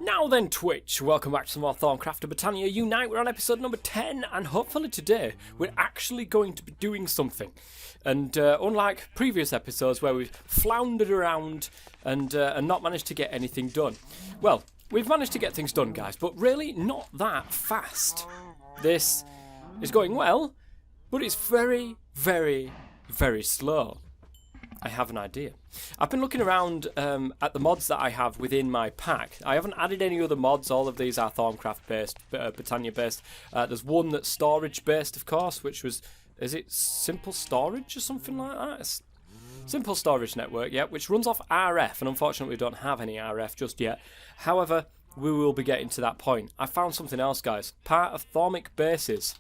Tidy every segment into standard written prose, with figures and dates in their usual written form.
Now then, Twitch, welcome back to some more Thaumcraft and Botania Unite. We're on episode number 10, and hopefully today we're actually going to be doing something. And unlike previous episodes where we've floundered around and not managed to get anything done, well, we've managed to get things done, guys, but really not that fast. This is going well, but it's very, very, very slow. I have an idea. I've been looking around at the mods that I have within my pack. I haven't added any other mods. All of these are Thaumcraft based, Botania based. There's one that's storage based, of course, which was, is it Simple Storage or something like that? It's Simple Storage Network, yeah, which runs off RF, and unfortunately we don't have any RF just yet. However, we will be getting to that point. I found something else, guys. Part of Thaumic bases,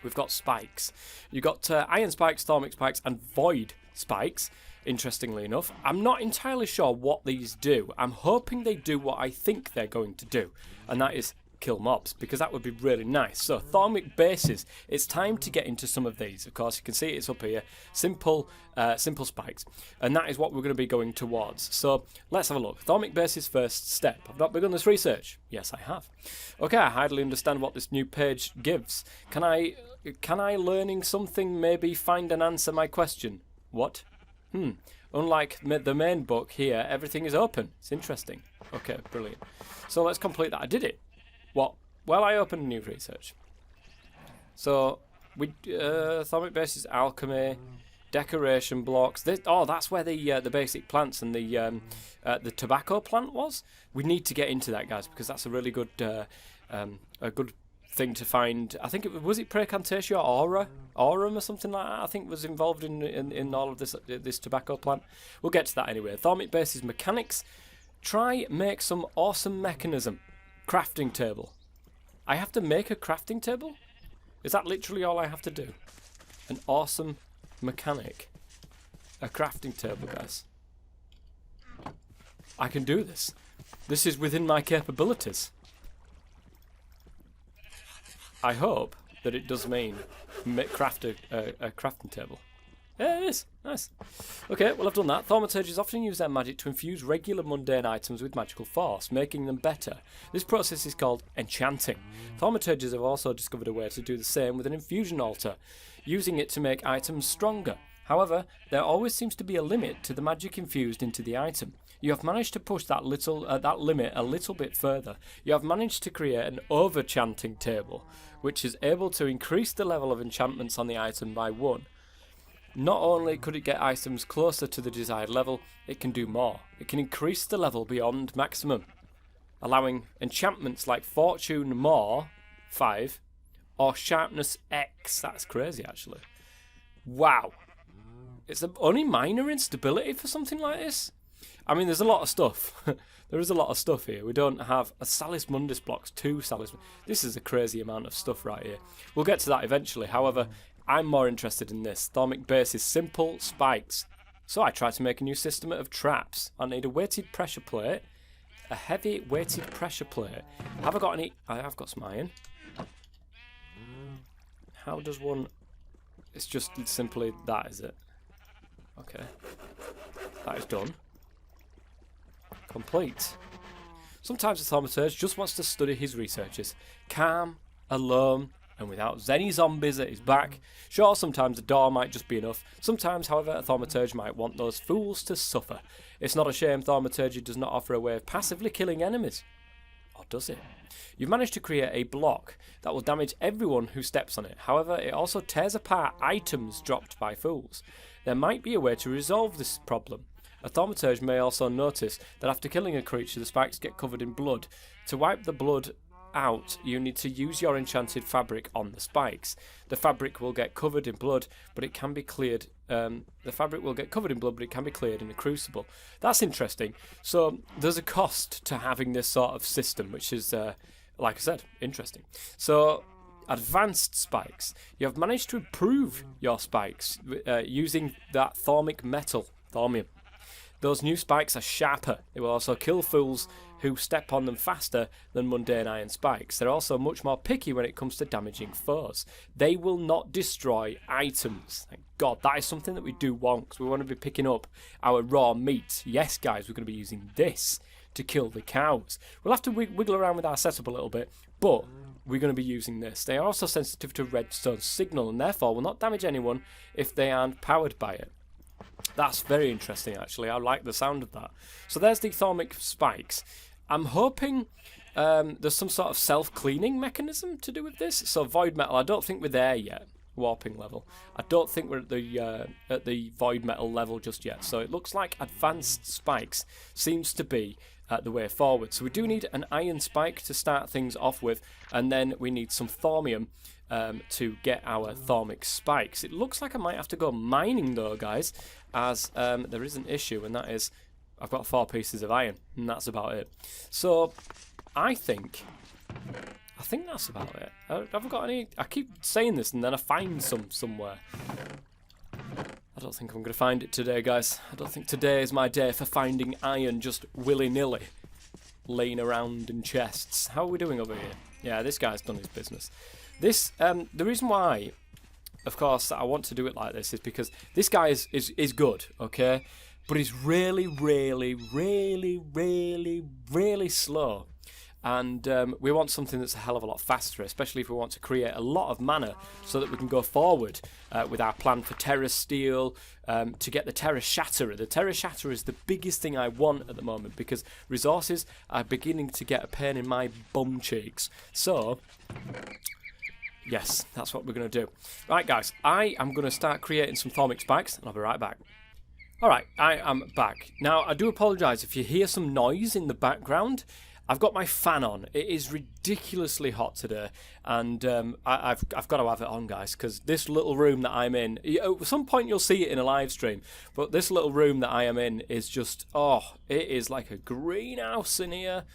we've got spikes. You've got iron spikes, Thaumic spikes, and void spikes, interestingly enough. I'm not entirely sure what these do. I'm hoping they do what I think they're going to do, and that is kill mobs, because that would be really nice. So, Thaumic bases, it's time to get into some of these. Of course, you can see it's up here. Simple spikes, and that is what we're going to be going towards. So, let's have a look. Thaumic bases first step. I've not begun this research. Yes, I have. Okay, I hardly understand what this new page gives. Can I learning something maybe find an answer my question? What? Unlike the main book here, everything is open. It's interesting. Okay, brilliant. So let's complete that. I did it. What? Well, I opened a new research. So, Thaumic bases, alchemy, decoration blocks. That's where the basic plants and the tobacco plant was. We need to get into that, guys, because that's a really good thing to find. I think was it Precantatio aurum or something like that. I think was involved in all of this tobacco plant. We'll get to that anyway. Thaumic bases mechanics. Try make some awesome mechanism. Crafting table. I have to make a crafting table? Is that literally all I have to do? An awesome mechanic. A crafting table, guys. I can do this. This is within my capabilities. I hope that it does mean craft a crafting table. Yeah, it is. Nice. Okay, well, I've done that. Thaumaturges often use their magic to infuse regular mundane items with magical force, making them better. This process is called enchanting. Thaumaturges have also discovered a way to do the same with an infusion altar, using it to make items stronger. However, there always seems to be a limit to the magic infused into the item. You have managed to push that limit a little bit further. You have managed to create an over-chanting table, which is able to increase the level of enchantments on the item by 1. Not only could it get items closer to the desired level, it can do more. It can increase the level beyond maximum, allowing enchantments like Fortune More 5 or Sharpness X. That's crazy, actually. Wow. It's only minor instability for something like this? I mean, there's a lot of stuff. There is a lot of stuff here. We don't have a Salis Mundus blocks, 2 Salis. This is a crazy amount of stuff right here. We'll get to that eventually. However, I'm more interested in this. Thaumic bases, simple spikes. So I tried to make a new system of traps. I need a weighted pressure plate. A heavy weighted pressure plate. Have I got any? I have got some iron. How does one? It's just simply that, is it? Okay. That is done. Complete. Sometimes the thaumaturge just wants to study his researches. Calm, alone, and without any zombies at his back. Sure, sometimes a door might just be enough. Sometimes, however, a thaumaturge might want those fools to suffer. It's not a shame thaumaturgy does not offer a way of passively killing enemies. Or does it? You've managed to create a block that will damage everyone who steps on it. However, it also tears apart items dropped by fools. There might be a way to resolve this problem. A thaumaturge may also notice that after killing a creature, the spikes get covered in blood. To wipe the blood out, you need to use your enchanted fabric on the spikes. The fabric will get covered in blood, but it can be cleared. The fabric will get covered in blood, but it can be cleared in a crucible. That's interesting. So there's a cost to having this sort of system, which is, like I said, interesting. So advanced spikes. You have managed to improve your spikes using that thaumic metal, thaumium. Those new spikes are sharper. They will also kill fools who step on them faster than mundane iron spikes. They're also much more picky when it comes to damaging foes. They will not destroy items. Thank God, that is something that we do want, because we want to be picking up our raw meat. Yes, guys, we're going to be using this to kill the cows. We'll have to wiggle around with our setup a little bit, but we're going to be using this. They are also sensitive to redstone signal, and therefore will not damage anyone if they aren't powered by it. That's very interesting, actually. I like the sound of that. So there's the thaumic spikes. I'm hoping there's some sort of self-cleaning mechanism to do with this. So void metal, I don't think we're there yet. Warping level. I don't think we're at the void metal level just yet. So it looks like advanced spikes seems to be the way forward. So we do need an iron spike to start things off with, and then we need some thaumium to get our thaumic spikes. It looks like I might have to go mining though, guys, as there is an issue, and that is I've got 4 pieces of iron, and that's about it. So I think that's about it. I haven't got any. I keep saying this and then I find some somewhere. I don't think I'm going to find it today, guys. I don't think today is my day for finding iron just willy-nilly laying around in chests. How are we doing over here? Yeah, this guy's done his business. This the reason why, of course, I want to do it like this is because this guy is good, okay? But he's really, really, really, really, really slow. And we want something that's a hell of a lot faster, especially if we want to create a lot of mana so that we can go forward with our plan for Terra Steel to get the Terra Shatterer. The Terra Shatterer is the biggest thing I want at the moment because resources are beginning to get a pain in my bum cheeks. So, yes, that's what we're going to do. Right, guys, I am going to start creating some thaumic spikes, and I'll be right back. Alright, I am back. Now, I do apologise if you hear some noise in the background. I've got my fan on. It is ridiculously hot today, and I've got to have it on, guys, because this little room that I'm in, at some point you'll see it in a live stream, but this little room that I am in is just, it is like a greenhouse in here.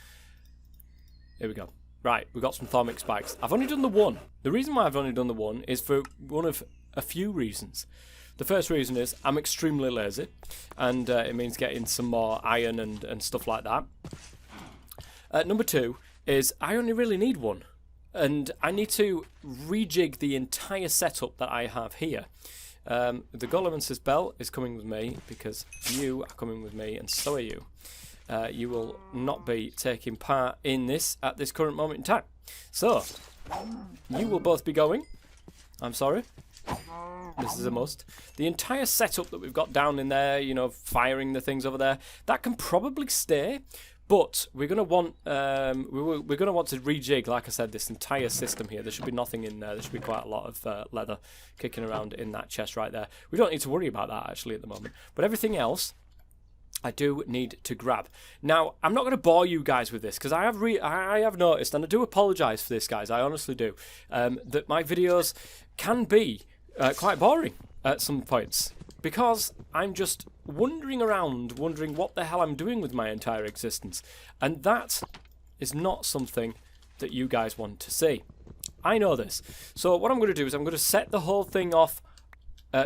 Here we go. Right, we've got some thaumic spikes. I've only done the one. The reason why I've only done the one is for one of a few reasons. The first reason is I'm extremely lazy, and it means getting some more iron and stuff like that. Number 2 is I only really need one, and I need to rejig the entire setup that I have here. The Golemancer's Bell is coming with me because you are coming with me, and so are you. You will not be taking part in this at this current moment in time. So, you will both be going. I'm sorry. This is a must. The entire setup that we've got down in there, you know, firing the things over there, that can probably stay. But we're gonna want we're gonna want to rejig, like I said, this entire system here. There should be nothing in there. There should be quite a lot of leather kicking around in that chest right there. We don't need to worry about that actually at the moment. But everything else, I do need to grab. Now, I'm not going to bore you guys with this because I have noticed, and I do apologise for this, guys. I honestly do, that my videos can be quite boring at some points. Because I'm just wandering around, wondering what the hell I'm doing with my entire existence. And that is not something that you guys want to see. I know this. So what I'm going to do is I'm going to set the whole thing off,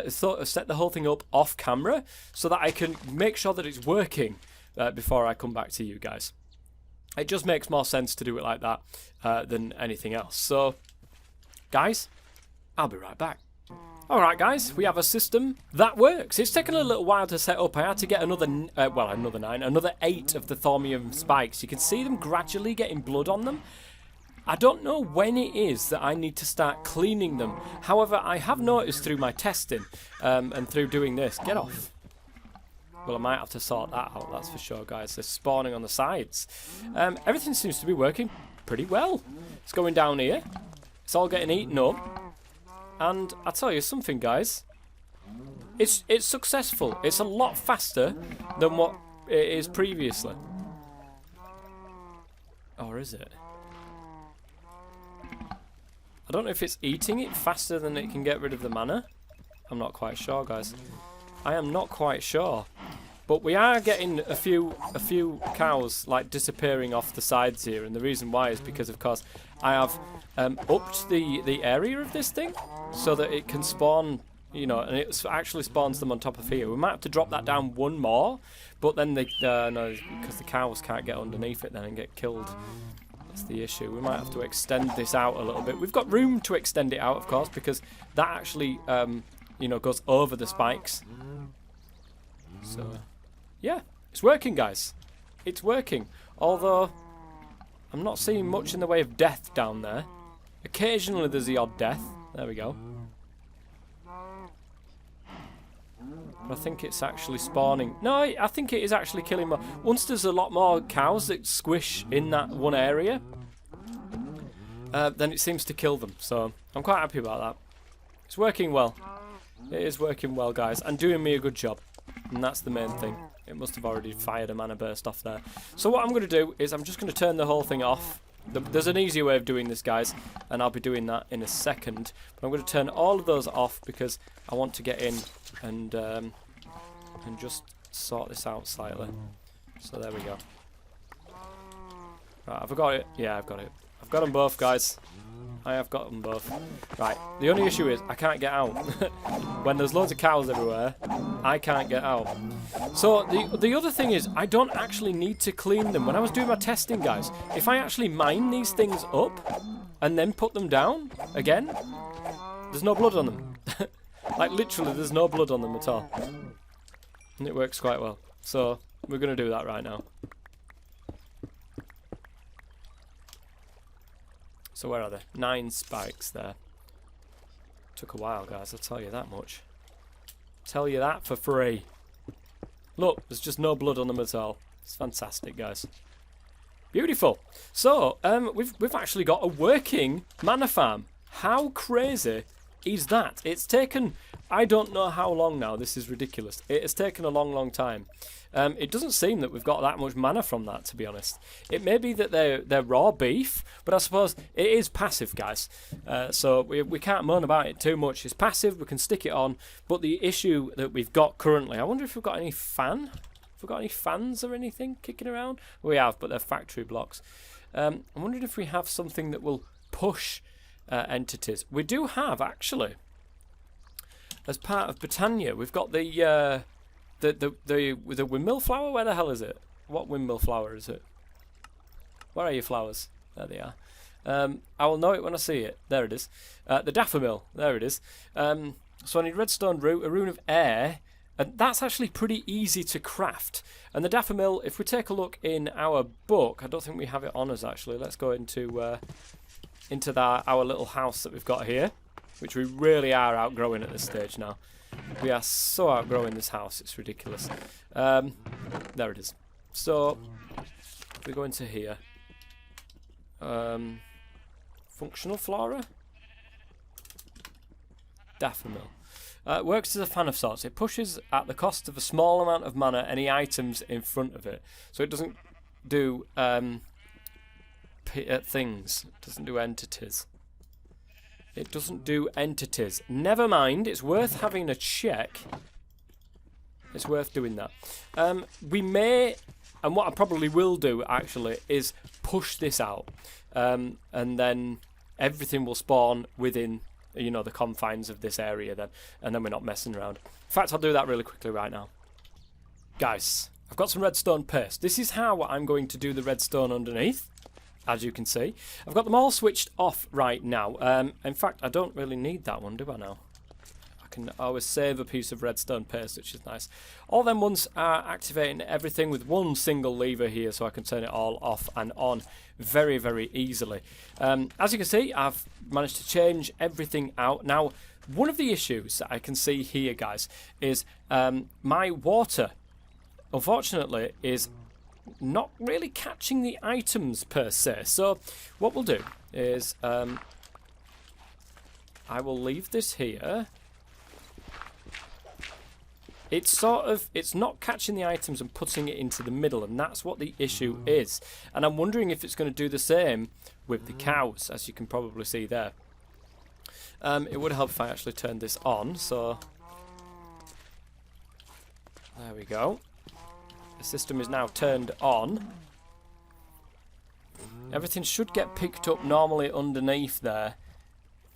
set the whole thing up off camera so that I can make sure that it's working before I come back to you guys. It just makes more sense to do it like that than anything else. So, guys, I'll be right back. Alright guys, we have a system that works. It's taken a little while to set up. I had to get another 8 of the thaumium spikes. You can see them gradually getting blood on them. I don't know when it is that I need to start cleaning them. However, I have noticed through my testing and through doing this. Get off. Well, I might have to sort that out, that's for sure, guys. They're spawning on the sides. Everything seems to be working pretty well. It's going down here. It's all getting eaten up. And I'll tell you something, guys. It's successful. It's a lot faster than what it is previously. Or is it? I don't know if it's eating it faster than it can get rid of the mana. I'm not quite sure, guys. I am not quite sure. But we are getting a few cows like disappearing off the sides here, and the reason why is because, of course, I have upped the area of this thing so that it can spawn, you know, and it actually spawns them on top of here. We might have to drop that down one more, but then no, because the cows can't get underneath it then and get killed. That's the issue. We might have to extend this out a little bit. We've got room to extend it out, of course, because that actually, you know, goes over the spikes. So, yeah, it's working, guys. It's working. Although, I'm not seeing much in the way of death down there. Occasionally there's the odd death. There we go. But I think it's actually spawning. No, I think it is actually killing more. Once there's a lot more cows that squish in that one area, then it seems to kill them. So I'm quite happy about that. It's working well. It is working well, guys, and doing me a good job. And that's the main thing. It must have already fired a mana burst off there. So what I'm going to do is I'm just going to turn the whole thing off. There's an easier way of doing this, guys, and I'll be doing that in a second. But I'm going to turn all of those off because I want to get in and just sort this out slightly. So there we go. Right, have I got it? Yeah, I've got it. I've got them both, guys. I have got them both. Right, the only issue is I can't get out. When there's loads of cows everywhere, I can't get out. So the other thing is I don't actually need to clean them. When I was doing my testing, guys, if I actually mine these things up and then put them down again, there's no blood on them. Like literally there's no blood on them at all. And it works quite well. So we're going to do that right now. So where are they? 9 spikes there. Took a while, guys, I'll tell you that much. Tell you that for free. Look, there's just no blood on them at all. It's fantastic, guys. Beautiful. So, we've actually got a working mana farm. How crazy is that? It's taken, I don't know how long now. This is ridiculous. It has taken a long, long time. It doesn't seem that we've got that much mana from that, to be honest. It may be that they're raw beef, but I suppose it is passive, guys. So we can't moan about it too much. It's passive, we can stick it on, but the issue that we've got currently, I wonder if we've got any fan? Have we got any fans or anything kicking around? We have, but they're factory blocks. I'm wondering if we have something that will push entities. We do have, actually. As part of Botania, we've got the windmill flower. Where the hell is it? What windmill flower is it? Where are your flowers? There they are. I will know it when I see it. There it is. The daffodil. There it is. So I need redstone root, a rune of air, and that's actually pretty easy to craft. And the daffodil, if we take a look in our book, I don't think we have it on us actually. Let's go into our little house that we've got here, which we really are outgrowing at this stage now. We are so outgrowing this house, it's ridiculous. There it is. So, if we go into here. Functional flora? Daffodil. It works as a fan of sorts. It pushes at the cost of a small amount of mana any items in front of it. So it doesn't do things. It doesn't do entities. It doesn't do entities. Never mind, it's worth having a check. It's worth doing that. We may, and what I probably will do actually, is push this out. And then everything will spawn within, you know, the confines of this area then. And then we're not messing around. In fact, I'll do that really quickly right now. Guys, I've got some redstone paste. This is how I'm going to do the redstone underneath. As you can see, I've got them all switched off right now. In fact, I don't really need that one, do I now? I can always save a piece of redstone paste, which is nice. All them ones are activating everything with one single lever here, so I can turn it all off and on very, very easily. As you can see, I've managed to change everything out. Now, one of the issues that I can see here, guys, is my water, unfortunately, is not really catching the items per se. So what we'll do is I will leave this here. It's not catching the items and putting it into the middle, and that's what the issue is. And I'm wondering if it's going to do the same with the cows, as you can probably see there. It would help if I actually turned this on, so there we go. The system is now turned on. Everything should get picked up normally underneath there.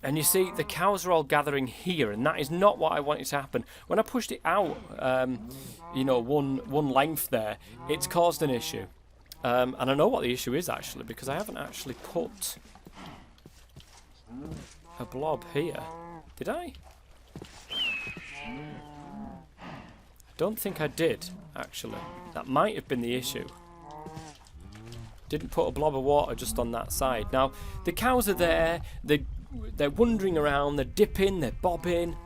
And you see, the cows are all gathering here, and that is not what I wanted to happen. When I pushed it out, you know, one length there, it's caused an issue. And I know what the issue is, actually, because I haven't actually put a blob here. Did I? I don't think I did, actually. That might have been the issue. didn't put a blob of water just on that side. Now, the cows are there. They're wandering around. They're dipping. They're bobbing.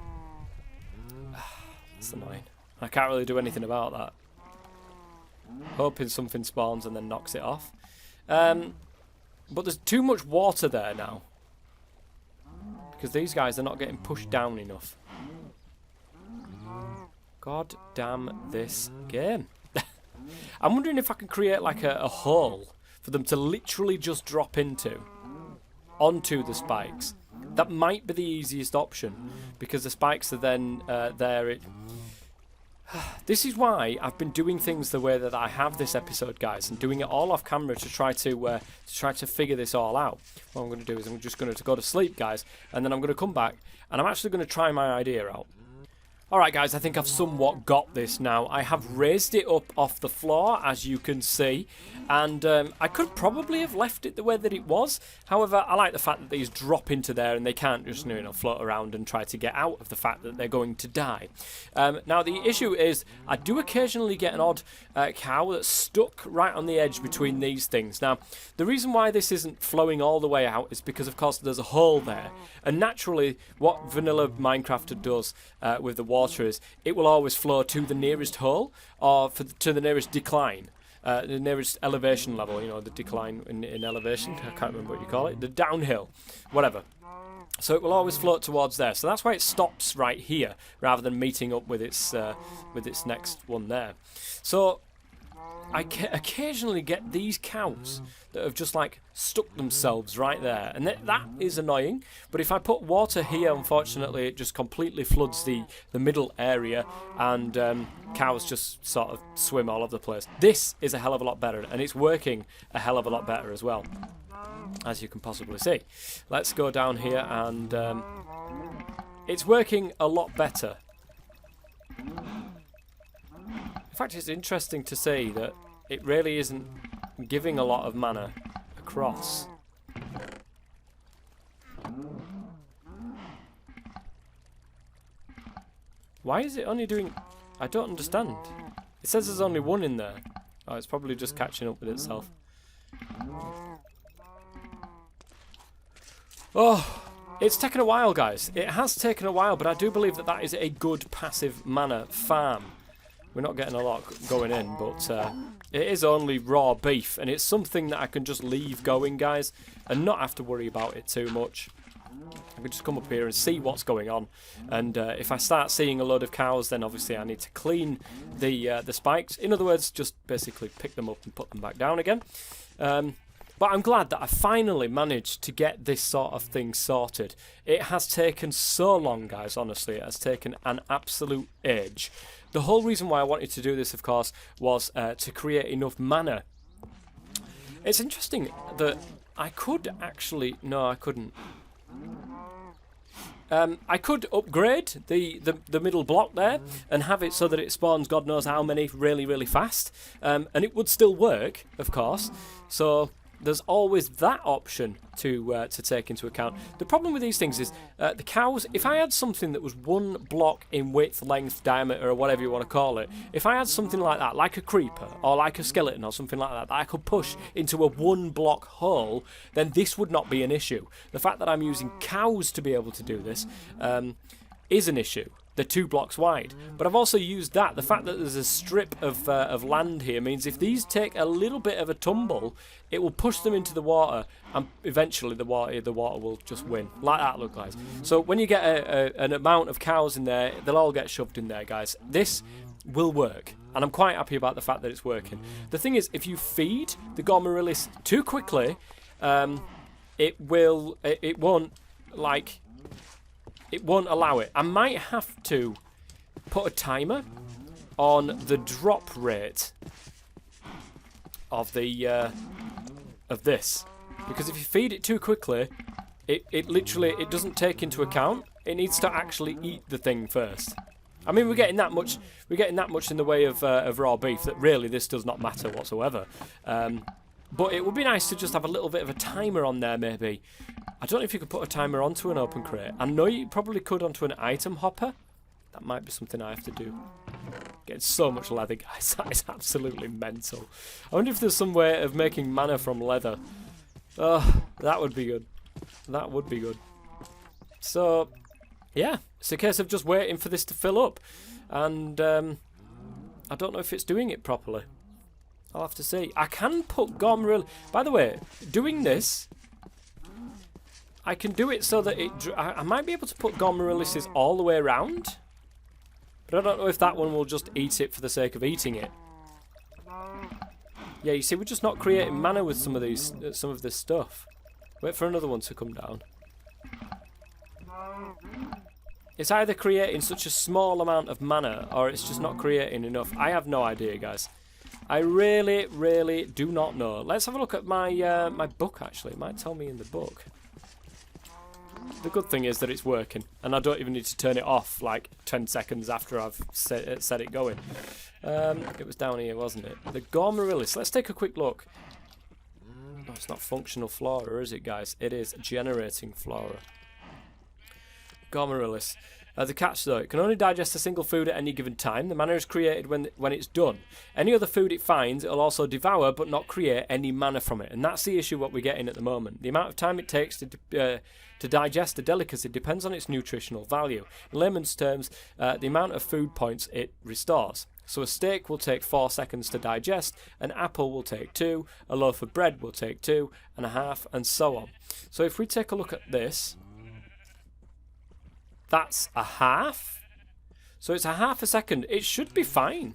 That's annoying. I can't really do anything about that. Hoping something spawns and then knocks it off. But there's too much water there now. Because these guys are not getting pushed down enough. God damn this game. I'm wondering if I can create like a hole for them to literally just drop into. Onto the spikes. That might be the easiest option. Because the spikes are then there. This is why I've been doing things the way that I have this episode, guys, and doing it all off camera to try to figure this all out. What I'm going to do is I'm just going to go to sleep, guys, and then I'm going to come back, and I'm actually going to try my idea out. Alright guys, I think I've somewhat got this now. I have raised it up off the floor, as you can see, and I could probably have left it the way that it was. However, I like the fact that these drop into there and they can't just float around and try to get out of the fact that they're going to die. Now the issue is, I do occasionally get an odd cow that's stuck right on the edge between these things. Now, the reason why this isn't flowing all the way out is because, of course, there's a hole there. And naturally, what vanilla Minecraft does with the water is it will always flow to the nearest hole or to the nearest decline, the nearest elevation level, the decline in elevation, I can't remember what you call it, the downhill, whatever. So it will always float towards there. So that's why it stops right here rather than meeting up with its next one there. So I occasionally get these cows that have just like stuck themselves right there, and that is annoying. But if I put water here, unfortunately it just completely floods the middle area, and cows just sort of swim all over the place. This is a hell of a lot better, and it's working a hell of a lot better as well, as you can possibly see. Let's go down here, and it's working a lot better. In fact, it's interesting to see that it really isn't giving a lot of mana across. Why is it only doing... I don't understand. It says there's only one in there. Oh, it's probably just catching up with itself. Oh, it's taken a while, guys. It has taken a while, but I do believe that is a good passive mana farm. We're not getting a lot going in, but it is only raw beef, and it's something that I can just leave going, guys, and not have to worry about it too much. I can just come up here and see what's going on, and if I start seeing a load of cows, then obviously I need to clean the spikes. In other words, just basically pick them up and put them back down again. But I'm glad that I finally managed to get this sort of thing sorted. It has taken so long, guys, honestly. It has taken an absolute age. The whole reason why I wanted to do this, of course, was to create enough mana. It's interesting that I could actually... No, I couldn't. I could upgrade the middle block there and have it so that it spawns God knows how many really, really fast. And it would still work, of course. So... there's always that option to take into account. The problem with these things is the cows, if I had something that was one block in width, length, diameter, or whatever you want to call it, if I had something like that, like a creeper, or like a skeleton, or something like that, that I could push into a one block hole, then this would not be an issue. The fact that I'm using cows to be able to do this is an issue. They're 2 blocks wide. But I've also used that. The fact that there's a strip of land here means if these take a little bit of a tumble, it will push them into the water, and eventually the water will just win. Like that, look, guys. So when you get an amount of cows in there, they'll all get shoved in there, guys. This will work, and I'm quite happy about the fact that it's working. The thing is, if you feed the Gourmarillis too quickly, it won't allow it. I might have to put a timer on the drop rate of this, because if you feed it too quickly, it literally doesn't take into account. It needs to actually eat the thing first. I mean, we're getting that much in the way of raw beef that really this does not matter whatsoever. But it would be nice to just have a little bit of a timer on there, maybe. I don't know if you could put a timer onto an open crate. I know you probably could onto an item hopper. That might be something I have to do. Getting so much leather, guys. That is absolutely mental. I wonder if there's some way of making mana from leather. Oh, that would be good. That would be good. So, yeah. It's a case of just waiting for this to fill up. And I don't know if it's doing it properly. I'll have to see. I can put Gormarilla... By the way, doing this... I can do it so that it... I might be able to put Gormarillas all the way around. But I don't know if that one will just eat it for the sake of eating it. Yeah, you see, we're just not creating mana with some of this stuff. Wait for another one to come down. It's either creating such a small amount of mana, or it's just not creating enough. I have no idea, guys. I really, really do not know. Let's have a look at my my book, actually. It might tell me in the book. The good thing is that it's working, and I don't even need to turn it off like 10 seconds after I've set it going. It was down here, wasn't it? The Gormarillas. Let's take a quick look. Oh, it's not functional flora, is it, guys? It is generating flora. Gormarillas. The catch, though, it can only digest a single food at any given time. The mana is created when it's done. Any other food it finds, it'll also devour, but not create any mana from it. And that's the issue what we're getting at the moment. The amount of time it takes to digest a delicacy depends on its nutritional value. In layman's terms, the amount of food points it restores. So a steak will take 4 seconds to digest, an apple will take 2, a loaf of bread will take 2.5, and so on. So if we take a look at this... That's a half. So it's a half a second. It should be fine.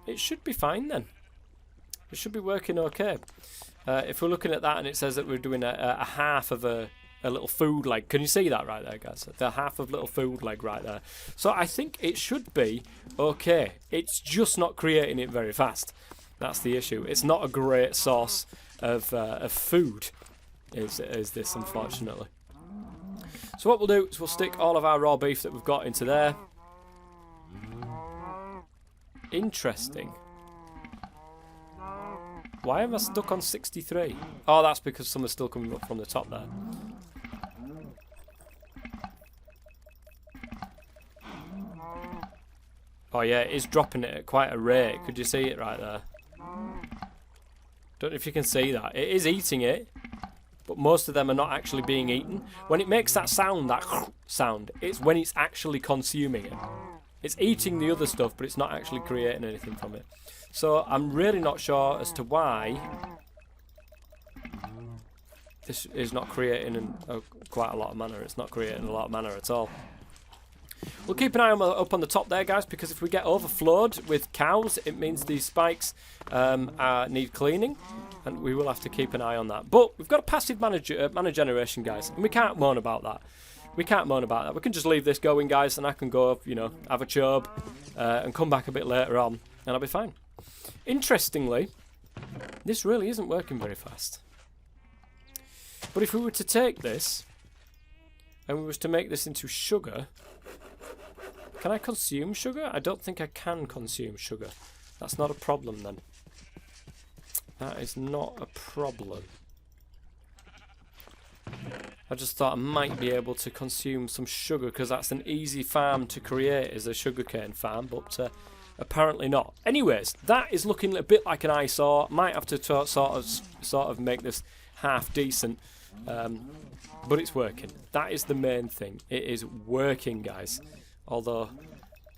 It should be fine then. It should be working okay. If we're looking at that and it says that we're doing a half of a little food leg. Can you see that right there, guys? The half of little food leg right there. So I think it should be okay. It's just not creating it very fast. That's the issue. It's not a great source of food, is this, unfortunately. So what we'll do is we'll stick all of our raw beef that we've got into there. Interesting. Why am I stuck on 63? Oh, that's because some are still coming up from the top there. Oh yeah, it is dropping it at quite a rate. Could you see it right there? Don't know if you can see that. It is eating it. But most of them are not actually being eaten. When it makes that sound, it's when it's actually consuming it. It's eating the other stuff, but it's not actually creating anything from it. So I'm really not sure as to why this is not creating quite a lot of mana. It's not creating a lot of mana at all. We'll keep an eye up on the top there, guys, because if we get overflowed with cows, it means these spikes need cleaning. And we will have to keep an eye on that. But we've got a passive mana generation, guys. And we can't moan about that. We can't moan about that. We can just leave this going, guys. And I can go, you know, have a chub. And come back a bit later on. And I'll be fine. Interestingly, this really isn't working very fast. But if we were to take this. And we was to make this into sugar. Can I consume sugar? I don't think I can consume sugar. That's not a problem then. That is not a problem. I just thought I might be able to consume some sugar because that's an easy farm to create as a sugarcane farm, but apparently not. Anyways, that is looking a bit like an eyesore. Might have to sort of make this half decent, but it's working. That is the main thing. It is working, guys. Although,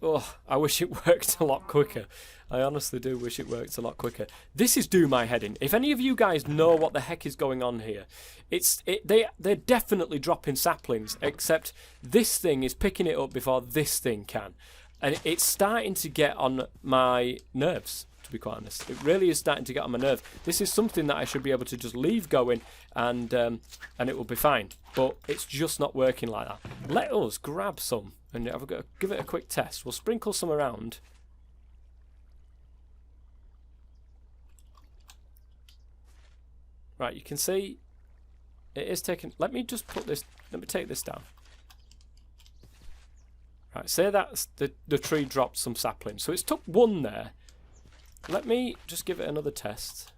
oh, I wish it worked a lot quicker. I honestly do wish it worked a lot quicker. This is do my head in. If any of you guys know what the heck is going on here, they're definitely dropping saplings, except this thing is picking it up before this thing can. And it's starting to get on my nerves, to be quite honest. It really is starting to get on my nerves. This is something that I should be able to just leave going and it will be fine. But it's just not working like that. Let us grab some and give it a quick test. We'll sprinkle some around. Right, you can see it is taking... Let me just put this... Let me take this down. Right, say that's the tree dropped some saplings. So it's took one there. Let me just give it another test.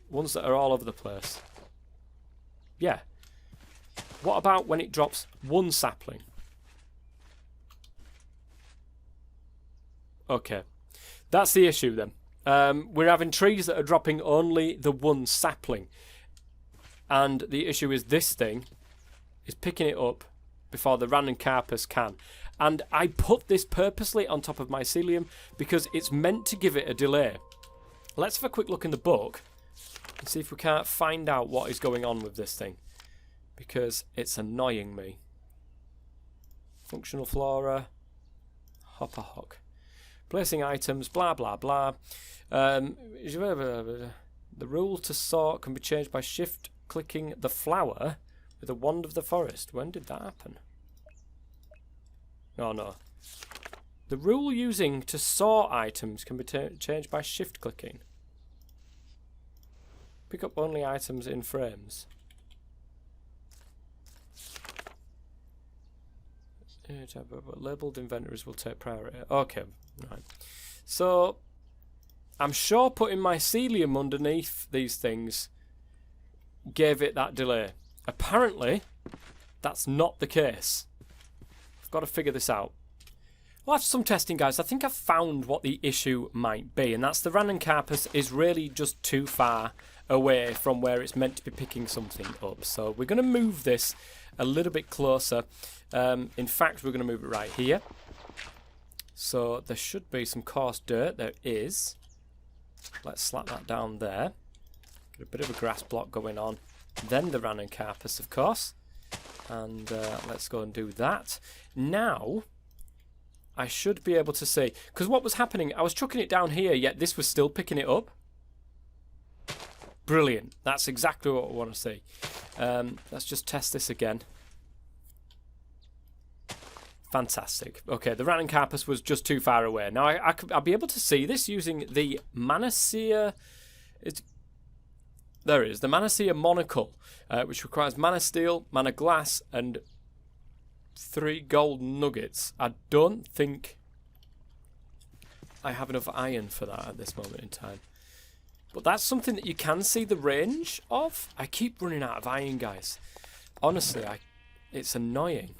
Ones that are all over the place. Yeah. What about when it drops one sapling? Okay. That's the issue then. We're having trees that are dropping only the one sapling. And the issue is this thing is picking it up before the Ranuncarpus can. And I put this purposely on top of mycelium because it's meant to give it a delay. Let's have a quick look in the book and see if we can't find out what is going on with this thing, because it's annoying me. Functional flora, hopper hock. Placing items, blah blah blah. The rule to sort can be changed by shift clicking the flower with a wand of the forest. When did that happen? Oh no. The rule using to sort items can be changed by shift clicking. Pick up only items in frames. Labelled inventories will take priority. Okay, right. So, I'm sure putting mycelium underneath these things gave it that delay. Apparently, that's not the case. I've got to figure this out. Well, after some testing, guys, I think I've found what the issue might be, and that's the Ranuncarpus is really just too far away from where it's meant to be picking something up. So we're going to move this a little bit closer. In fact, we're going to move it right here. So there should be some coarse dirt. There is. Let's slap that down there. Get a bit of a grass block going on. Then the Ranuncarpus, of course. And let's go and do that. Now, I should be able to see. Because what was happening, I was chucking it down here, yet this was still picking it up. Brilliant. That's exactly what I want to see. Let's just test this again. Fantastic. Okay, the Ranuncarpus was just too far away. Now, I'll be able to see this using the Manacea... There it is, the Manacea Monocle, which requires mana steel, mana glass, and 3 gold nuggets. I don't think I have enough iron for that at this moment in time. But that's something that you can see the range of. I keep running out of iron, guys. Honestly, it's annoying.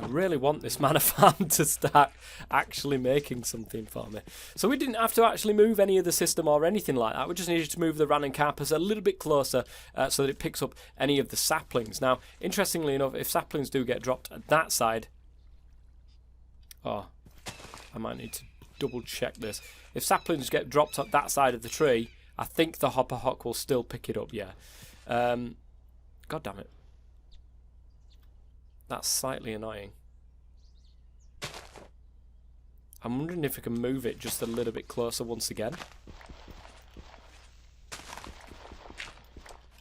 I really want this mana farm to start actually making something for me. So we didn't have to actually move any of the system or anything like that. We just needed to move the Ranuncarpus a little bit closer so that it picks up any of the saplings. Now, interestingly enough, if saplings do get dropped at that side... Oh, I might need to double check this. If saplings get dropped at that side of the tree, I think the hopper hock will still pick it up, yeah. God damn it. That's slightly annoying. I'm wondering if I can move it just a little bit closer once again.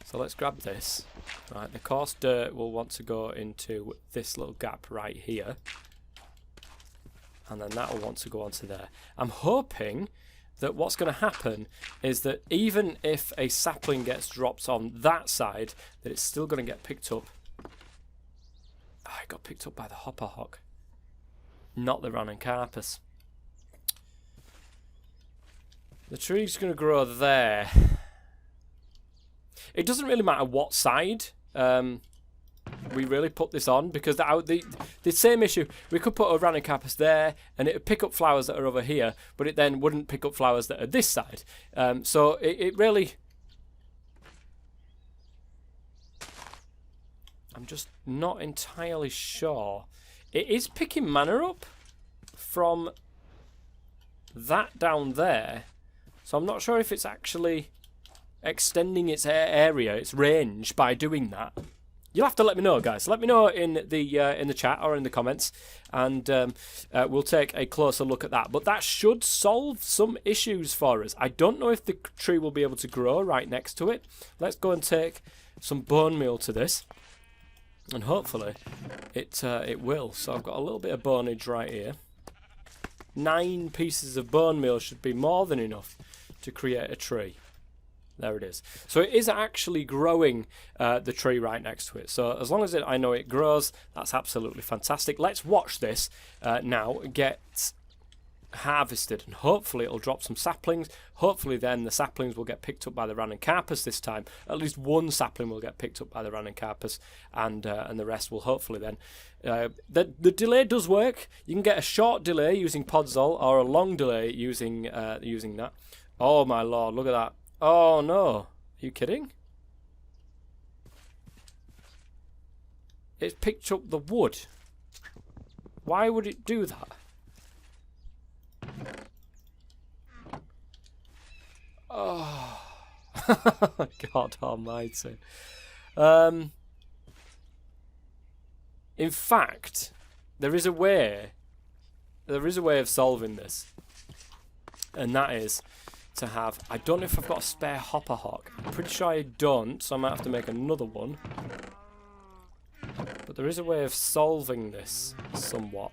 So let's grab this. Right, the coarse dirt will want to go into this little gap right here. And then that will want to go onto there. I'm hoping that what's going to happen is that even if a sapling gets dropped on that side, that it's still going to get picked up. Oh, it got picked up by the hopper hock, not the Ranuncarpus. The tree's going to grow there. It doesn't really matter what side we really put this on, because the same issue, we could put a Ranuncarpus there and it would pick up flowers that are over here, but it then wouldn't pick up flowers that are this side. So it really... I'm just not entirely sure. It is picking mana up from that down there, so I'm not sure if it's actually extending its area, its range, by doing that. You'll have to let me know, guys. Let me know in the chat or in the comments, and we'll take a closer look at that. But that should solve some issues for us. I don't know if the tree will be able to grow right next to it. Let's go and take some bone meal to this. And hopefully it will. So I've got a little bit of bonage right here. 9 pieces of bone meal should be more than enough to create a tree. There it is. So it is actually growing the tree right next to it. So as long as I know it grows, that's absolutely fantastic. Let's watch this now get harvested, and hopefully it'll drop some saplings. Hopefully then the saplings will get picked up by the Ranuncarpus this time. At least one sapling will get picked up by the Ranuncarpus, and the rest will hopefully then. The delay does work. You can get a short delay using Podzol, or a long delay using that. Oh my lord, look at that. Oh no, are you kidding? It's picked up the wood. Why would it do that? Oh, God almighty. In fact, there is a way of solving this. And that is to have, I don't know if I've got a spare hopper hock. I'm pretty sure I don't, so I might have to make another one. But there is a way of solving this somewhat.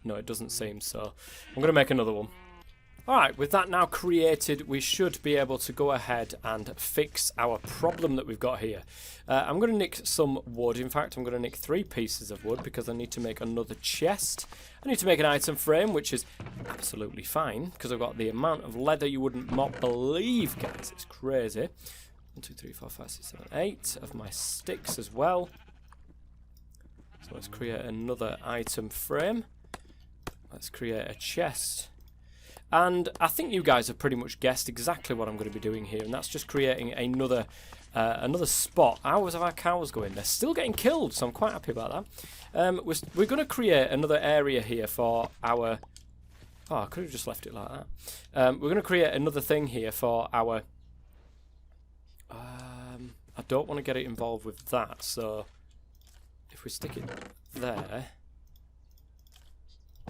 No, it doesn't seem so. I'm going to make another one. Alright, with that now created, we should be able to go ahead and fix our problem that we've got here. I'm going to nick some wood. In fact, I'm going to nick 3 pieces of wood because I need to make another chest. I need to make an item frame, which is absolutely fine because I've got the amount of leather you wouldn't not believe, guys. It's crazy. 1, 2, 3, 4, 5, 6, 7, 8 of my sticks as well. So let's create another item frame. Let's create a chest. And I think you guys have pretty much guessed exactly what I'm going to be doing here, and that's just creating another spot. How are our cows going? They're still getting killed, so I'm quite happy about that. We're going to create another area here for our... Oh, I could have just left it like that. We're going to create another thing here for our... I don't want to get it involved with that, so if we stick it there,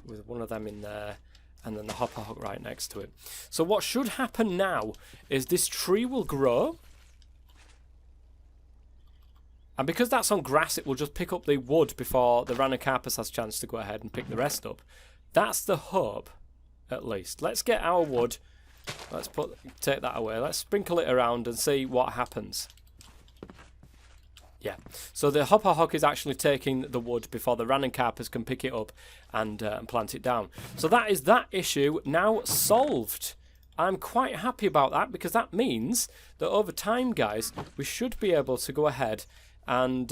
with one of them in there, and then the hopper hook right next to it. So what should happen now is this tree will grow, and because that's on grass, it will just pick up the wood before the Ranuncarpus has a chance to go ahead and pick the rest up. That's the hope, at least. Let's get our wood. Let's take that away. Let's sprinkle it around and see what happens. Yeah, so the hopper hook is actually taking the wood before the Ranuncarpus can pick it up and plant it down. So that is that issue now solved. I'm quite happy about that because that means that over time, guys, we should be able to go ahead and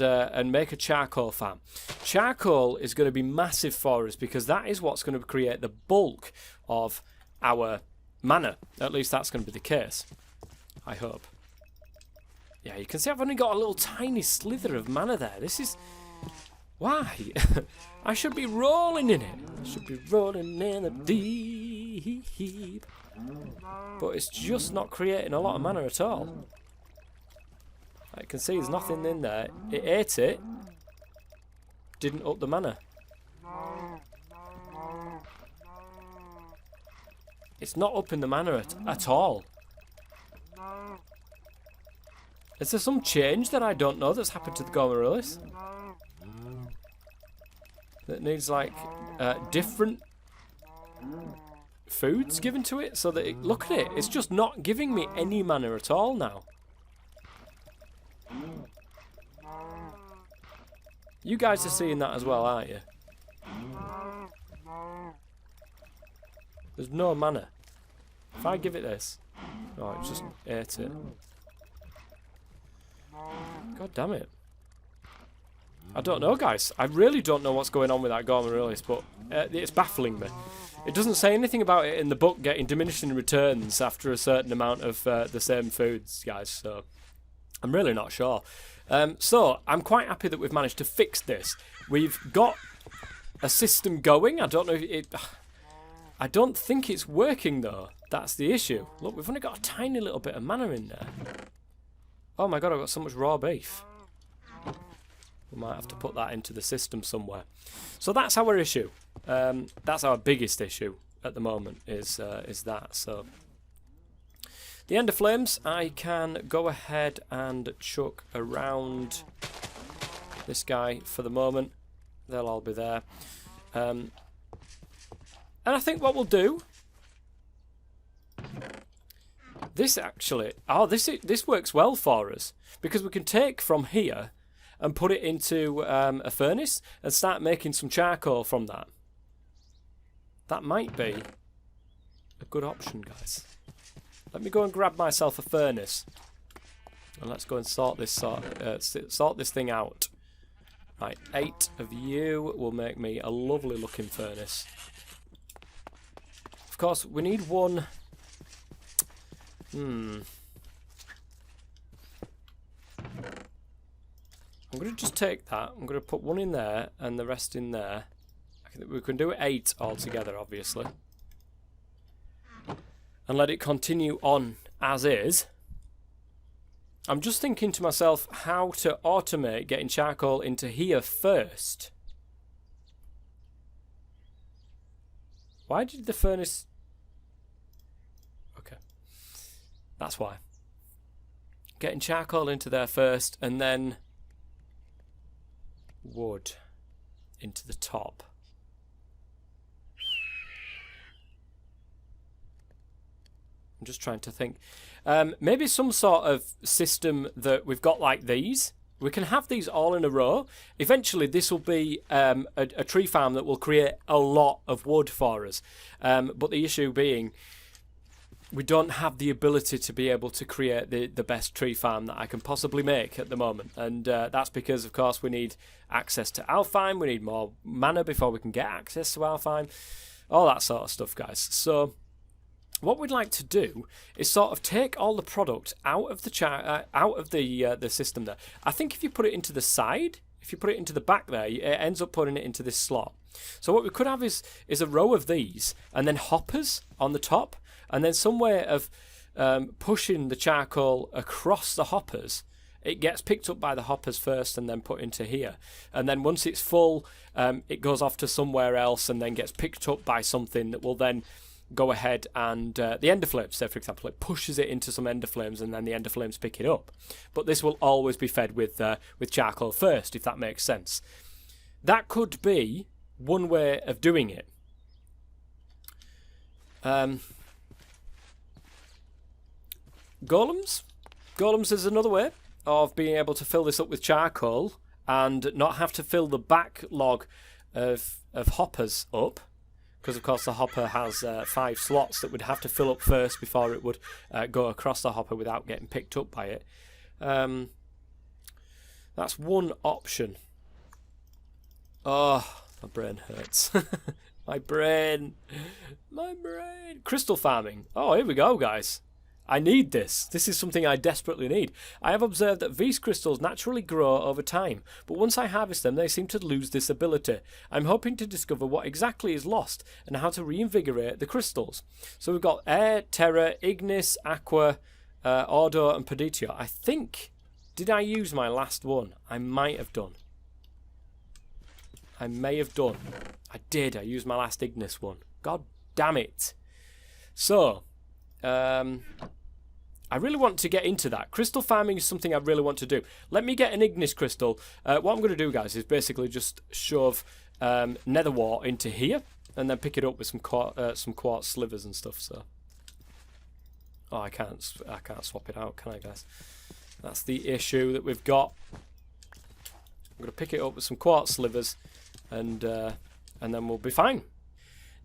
make a charcoal farm. Charcoal is going to be massive for us because that is what's going to create the bulk of our mana. At least that's going to be the case. I hope. Yeah, you can see I've only got a little tiny slither of mana there. This is... Why? I should be rolling in it. I should be rolling in the deep. But it's just not creating a lot of mana at all. I can see there's nothing in there. It ate it. Didn't up the mana. It's not upping the mana at all. Is there some change that I don't know that's happened to the Gomaryllis? That needs like different foods given to it so that it, look at it, it's just not giving me any mana at all now. You guys are seeing that as well, aren't you? There's no mana. If I give it this, oh, it just ate it. God damn it. I don't know, guys. I really don't know what's going on with that Gomaryllis, but it's baffling me. It doesn't say anything about it in the book getting diminishing returns after a certain amount of the same foods, guys, so I'm really not sure. So, I'm quite happy that we've managed to fix this. We've got a system going. I don't know if it... I don't think it's working, though. That's the issue. Look, we've only got a tiny little bit of mana in there. Oh my god, I've got so much raw beef. We might have to put that into the system somewhere. So that's our issue. That's our biggest issue at the moment, is that. So the Ender Flames, I can go ahead and chuck around this guy for the moment. They'll all be there. And I think what we'll do... This actually... Oh, this works well for us. Because we can take from here and put it into a furnace and start making some charcoal from that. that might be a good option, guys. Let me go and grab myself a furnace. And let's go and sort this thing out. Right, 8 of you will make me a lovely looking furnace. Of course, we need one. I'm going to just take that. I'm going to put one in there and the rest in there. We can do 8 altogether, obviously. And let it continue on as is. I'm just thinking to myself how to automate getting charcoal into here first. Why did the furnace... Okay. That's why. Getting charcoal into there first and then wood into the top. I'm just trying to think. Maybe some sort of system that we've got like these. We can have these all in a row. Eventually, this will be a tree farm that will create a lot of wood for us. But the issue being, we don't have the ability to be able to create the best tree farm that I can possibly make at the moment. And that's because, of course, we need access to Alfheim. We need more mana before we can get access to Alfheim. All that sort of stuff, guys. So what we'd like to do is sort of take all the product out of the system there. I think if you put it into the side, if you put it into the back there, it ends up putting it into this slot. So what we could have is a row of these, and then hoppers on the top, and then some way of pushing the charcoal across the hoppers. It gets picked up by the hoppers first and then put into here. And then once it's full, it goes off to somewhere else and then gets picked up by something that will then go ahead and the ender flames, say for example, it pushes it into some ender flames and then the ender flames pick it up. But this will always be fed with charcoal first, if that makes sense. That could be one way of doing it. Golems is another way of being able to fill this up with charcoal and not have to fill the backlog of hoppers up. Because, of course, the hopper has 5 slots that would have to fill up first before it would go across the hopper without getting picked up by it. That's one option. Oh, my brain hurts. My brain. Crystal farming. Oh, here we go, guys. I need this. This is something I desperately need. I have observed that these crystals naturally grow over time, but once I harvest them, they seem to lose this ability. I'm hoping to discover what exactly is lost and how to reinvigorate the crystals. So we've got air, terra, ignis, aqua, ordo, and peditio. I think, did I use my last one? I might have done. I may have done. I did. I used my last ignis one. God damn it. So, I really want to get into that. Crystal farming is something I really want to do. Let me get an ignis crystal. What I'm going to do, guys, is basically just shove nether wart into here and then pick it up with some quartz slivers and stuff. So, oh, I can't swap it out, can I, guys? That's the issue that we've got. I'm going to pick it up with some quartz slivers, and then we'll be fine.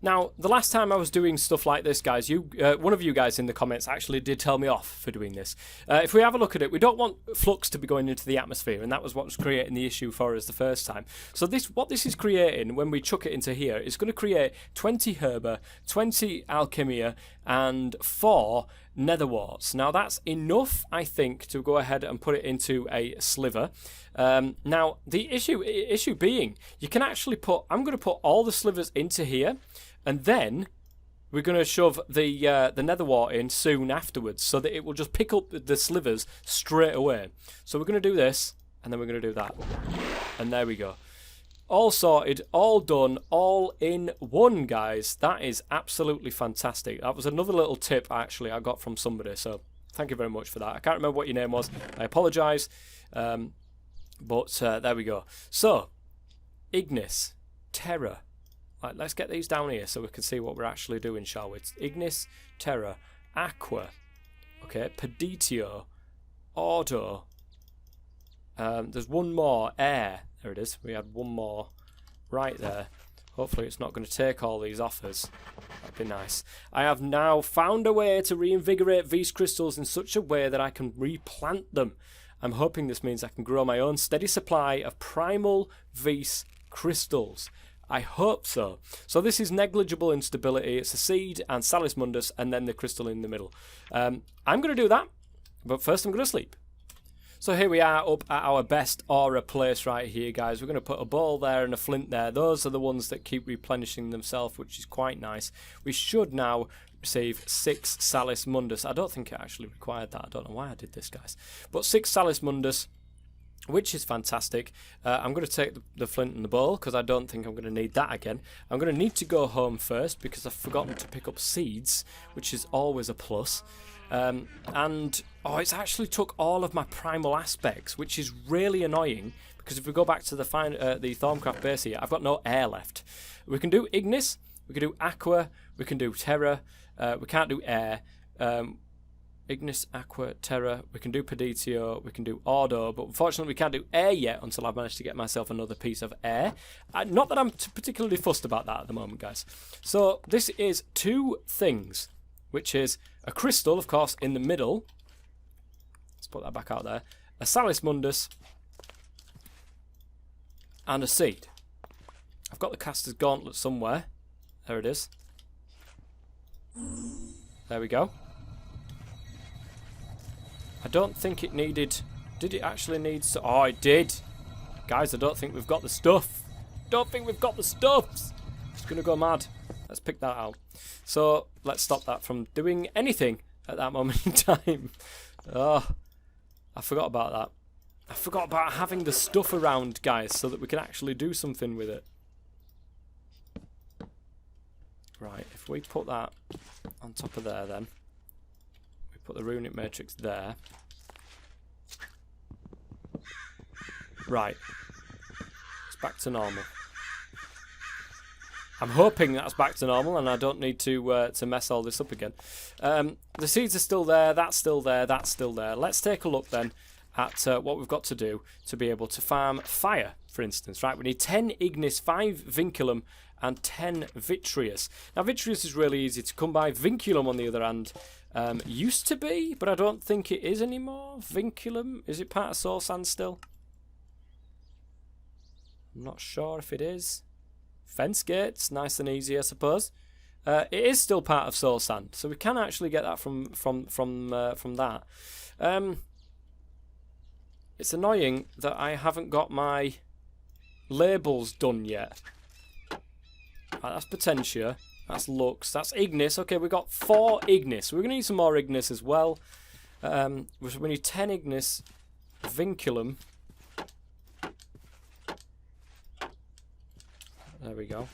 Now, the last time I was doing stuff like this, guys, one of you guys in the comments actually did tell me off for doing this. If we have a look at it, we don't want flux to be going into the atmosphere, and that was what was creating the issue for us the first time. So what this is creating, when we chuck it into here, is going to create 20 herba, 20 alchemia, and 4 nether warts. Now, that's enough, I think, to go ahead and put it into a sliver. Now, the issue being, you can actually I'm going to put all the slivers into here, and then we're going to shove the nether wart in soon afterwards, so that it will just pick up the slivers straight away. So we're going to do this, and then we're going to do that. And there we go. All sorted, all done, all in one, guys. That is absolutely fantastic. That was another little tip, actually, I got from somebody, so thank you very much for that. I can't remember what your name was. I apologise. But there we go. So, ignis, terra. Right, let's get these down here so we can see what we're actually doing, shall we? It's ignis, terra, aqua. Okay, peditio, ordo. There's one more, air. There it is. We had one more right there. Hopefully it's not going to take all these offers. That'd be nice. I have now found a way to reinvigorate these crystals in such a way that I can replant them. I'm hoping this means I can grow my own steady supply of primal Vs crystals. I hope so. So this is negligible instability. It's a seed and Salis Mundus and then the crystal in the middle. I'm going to do that, but first I'm going to sleep. So here we are up at our best aura place right here, guys. We're going to put a ball there and a flint there. Those are the ones that keep replenishing themselves, which is quite nice. We should now receive 6 Salis Mundus. I don't think it actually required that. I don't know why I did this, guys. But 6 Salis Mundus, which is fantastic. I'm going to take the flint and the bowl because I don't think I'm going to need that again. I'm going to need to go home first because I've forgotten to pick up seeds, which is always a plus. It's actually took all of my primal aspects, which is really annoying because if we go back to the Thaumcraft base here, I've got no air left. We can do Ignis, we can do Aqua, we can do Terra, we can't do air. Ignis, Aqua, Terra, we can do Peditio, we can do Ordo, but unfortunately we can't do air yet until I've managed to get myself another piece of air. Not that I'm particularly fussed about that at the moment, guys. So this is 2 things, which is a crystal, of course, in the middle. Let's put that back out there. A Salis Mundus and a seed. I've got the caster's gauntlet somewhere. There it is. There we go. I don't think it needed... Did it actually need... Oh, it did. Guys, I don't think we've got the stuff. Don't think we've got the stuffs. It's going to go mad. Let's pick that out. So, let's stop that from doing anything at that moment in time. Oh, I forgot about that. I forgot about having the stuff around, guys, so that we can actually do something with it. Right, if we put that on top of there, then... Put the runic matrix there. Right. It's back to normal. I'm hoping that's back to normal and I don't need to mess all this up again. The seeds are still there, that's still there, that's still there. Let's take a look then at what we've got to do to be able to farm fire, for instance. Right, we need 10 Ignis, 5 Vinculum and 10 Vitreous. Now Vitreous is really easy to come by. Vinculum on the other hand used to be, but I don't think it is anymore. Vinculum, is it part of Soul Sand still? I'm not sure if it is. Fence gates, nice and easy, I suppose. It is still part of Soul Sand, so we can actually get that from that. It's annoying that I haven't got my labels done yet. Right, that's Potentia. That's Lux. That's Ignis. Okay, we've got 4 Ignis. We're going to need some more Ignis as well. We need 10 Ignis. Vinculum. There we go.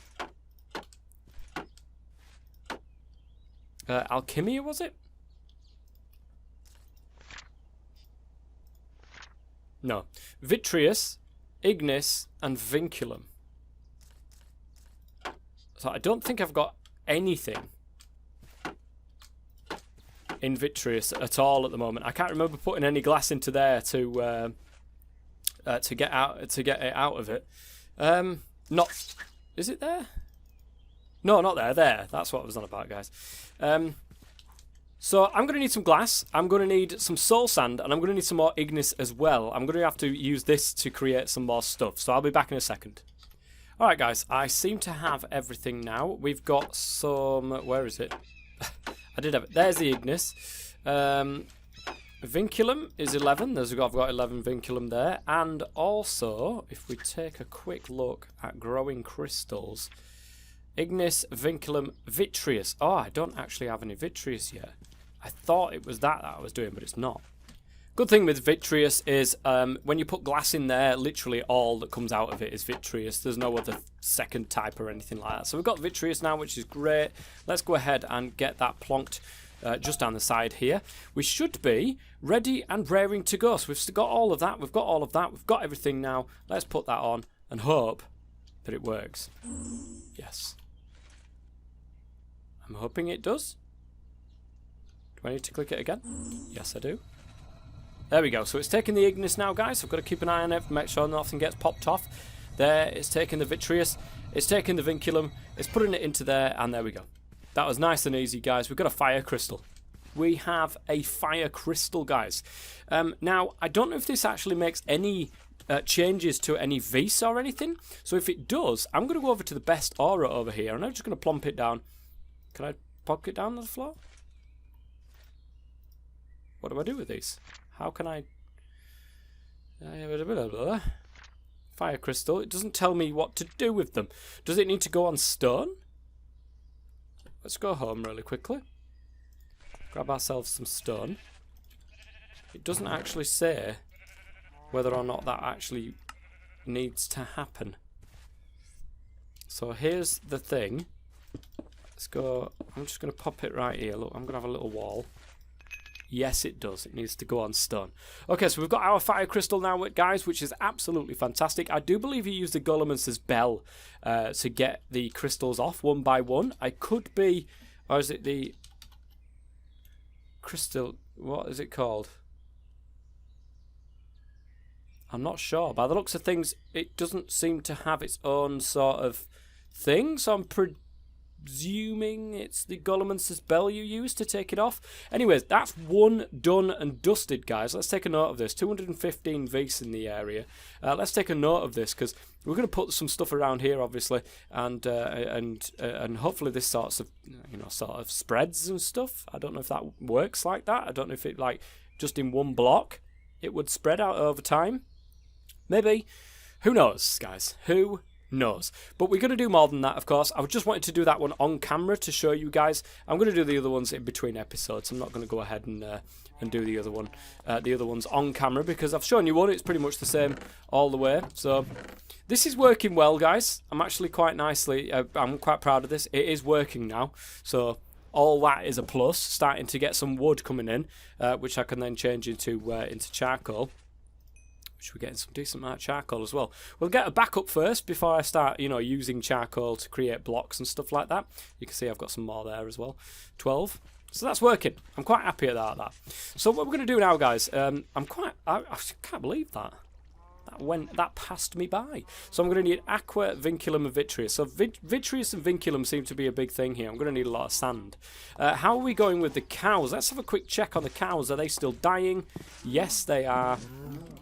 Alchemia, was it? No. Vitreous, Ignis, and Vinculum. So I don't think I've got anything in Vitreous at all at the moment. I can't remember putting any glass into there to get it out of it. Not, is it there? No, not there. There. That's what I was on about, guys. So I'm going to need some glass. I'm going to need some soul sand, and I'm going to need some more Ignis as well. I'm going to have to use this to create some more stuff. So I'll be back in a second. Alright guys, I seem to have everything now. We've got some... Where is it? I did have it. There's the Ignis. Vinculum is 11. I've got 11 Vinculum there. And also, if we take a quick look at growing crystals... Ignis, Vinculum, Vitreous. Oh, I don't actually have any Vitreous yet. I thought it was that I was doing, but it's not. Good thing with Vitreous is when you put glass in there, literally all that comes out of it is Vitreous. There's no other second type or anything like that. So we've got Vitreous now, which is great. Let's go ahead and get that plonked just down the side here. We should be ready and raring to go. So we've got all of that. We've got all of that. We've got everything now. Let's put that on and hope that it works. Yes. I'm hoping it does. Do I need to click it again? Yes, I do. There we go. So it's taking the Ignis now, guys. I've got to keep an eye on it, make sure nothing gets popped off. There, it's taking the vitreous, it's taking the vinculum, it's putting it into there, and there we go. That was nice and easy, guys. We've got a fire crystal. We have a fire crystal, guys. Now, I don't know if this actually makes any changes to any vis or anything. So if it does, I'm going to go over to the best aura over here, and I'm just going to plump it down. Can I plonk it down on the floor? What do I do with these? How can I... Fire crystal. It doesn't tell me what to do with them. Does it need to go on stone? Let's go home really quickly. Grab ourselves some stone. It doesn't actually say whether or not that actually needs to happen. So here's the thing. Let's go. I'm just going to pop it right here. Look, I'm going to have a little wall. Yes, it does. It needs to go on stone. Okay, so we've got our fire crystal now, guys, which is absolutely fantastic. I do believe you use the Golemonster's bell to get the crystals off one by one. I could be... Or is it the... Crystal... What is it called? I'm not sure. By the looks of things, it doesn't seem to have its own sort of thing, so I'm presuming it's the Golemonster's bell you use to take it off. Anyways, that's one done and dusted, guys. Let's take a note of this. 215 vis in the area. Let's take a note of this, because we're going to put some stuff around here, obviously, and hopefully this sort of spreads and stuff. I don't know if that works like that. I don't know if it, like, just in one block it would spread out over time. Maybe. Who knows, guys? Who knows? But we're going to do more than that, of course. I just wanted to do that one on camera to show you guys. I'm going to do the other ones in between episodes. I'm not going to go ahead and do the other ones on camera, because I've shown you one. It's pretty much the same all the way. So this is working well, guys. I'm actually quite nicely. I'm quite proud of this. It is working now. So all that is a plus. Starting to get some wood coming in, which I can then change into charcoal. We're getting some decent amount of charcoal as well. We'll get a backup first before I start, using charcoal to create blocks and stuff like that. You can see I've got some more there as well. 12. So that's working. I'm quite happy about that. So what we're going to do now, guys, I can't believe that. That passed me by. So I'm going to need aqua, vinculum, and vitreous. So vitreous and vinculum seem to be a big thing here. I'm going to need a lot of sand. How are we going with the cows? Let's have a quick check on the cows. Are they still dying? Yes, they are.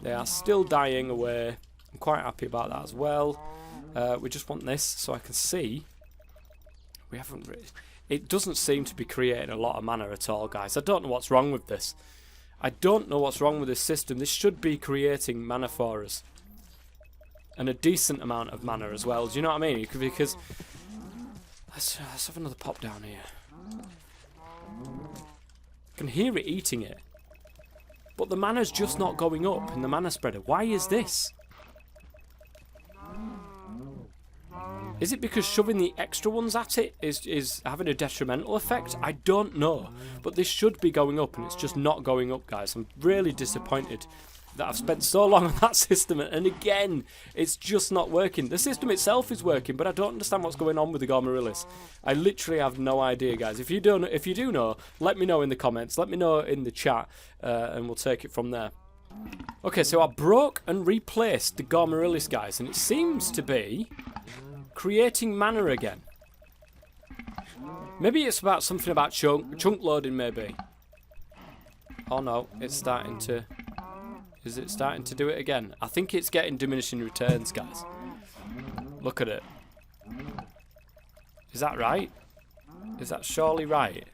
They are still dying away. I'm quite happy about that as well. We just want this so I can see. We haven't really... It doesn't seem to be creating a lot of mana at all, guys. I don't know what's wrong with this. I don't know what's wrong with this system. This should be creating mana for us. And a decent amount of mana as well. Do you know what I mean? Because... Let's have another pop down here. I can hear it eating it. But the mana's just not going up in the mana spreader. Why is this? Is it because shoving the extra ones at it is having a detrimental effect? I don't know. But this should be going up, and it's just not going up, guys. I'm really disappointed that I've spent so long on that system, and again, it's just not working. The system itself is working, but I don't understand what's going on with the Gormarillis. I literally have no idea, guys. If you do know, let me know in the comments. Let me know in the chat, and we'll take it from there. Okay, so I broke and replaced the Gormarillis, guys, and it seems to be creating mana again. Maybe it's about something about chunk loading, maybe. Oh no, it's starting to... Is it starting to do it again? I think it's getting diminishing returns, guys. Look at it. Is that right? Is that surely right?